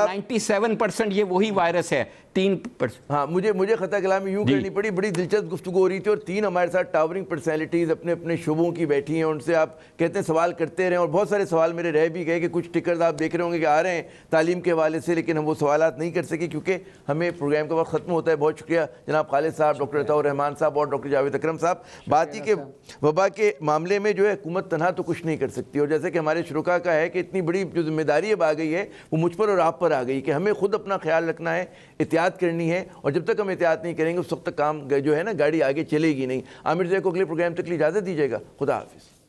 S3: 97% یہ وہی وائرس ہے. 3%.
S1: ہاں مجھے خطا کلامی یوں کرنی پڑی. بڑی دلچسپ گفتگو ہو رہی تھی اور 3 ہمارے ساتھ ٹاورنگ پرسنالٹیز اپنے اپنے شعبوں کی بیٹھی ہیں. ان سے آپ کہتے ہیں سوال کرتے رہے اور بہت سارے سوال میرے رہ بھی گئے کہ کچھ ٹکرز آپ دیکھ رہے ہوں گے کہ آ رہے ہیں تعلیم کے حوالے سے, لیکن ہم وہ سوالات نہیں کر سکے کیونکہ ہمیں پروگرام کا وقت ختم ہوتا ہے. بہت شکریہ جناب خالد صاحب, ڈاکٹر عطاء الرحمان صاحب اور ڈاکٹر جاوید اکرم صاحب. بات یہ کہ وبا کے معاملے میں جو ہے حکومت تنہا تو کچھ نہیں کر سکتی, اور جیسے کہ ہمارے شرکاء کا ہے کہ اتنی بڑی جو ذمہ داری اب آ گئی ہے وہ مجھ پر اور آپ پر آ گئی کہ ہمیں خود اپنا خیال رکھنا ہے, احتیاط کرنی ہے, اور جب تک ہم احتیاط نہیں کریں گے اس وقت تک کام جو ہے نا گاڑی آگے چلے گی نہیں. عامر زئی کو اگلے پروگرام تک اجازت دیجیے گا. خدا حافظ.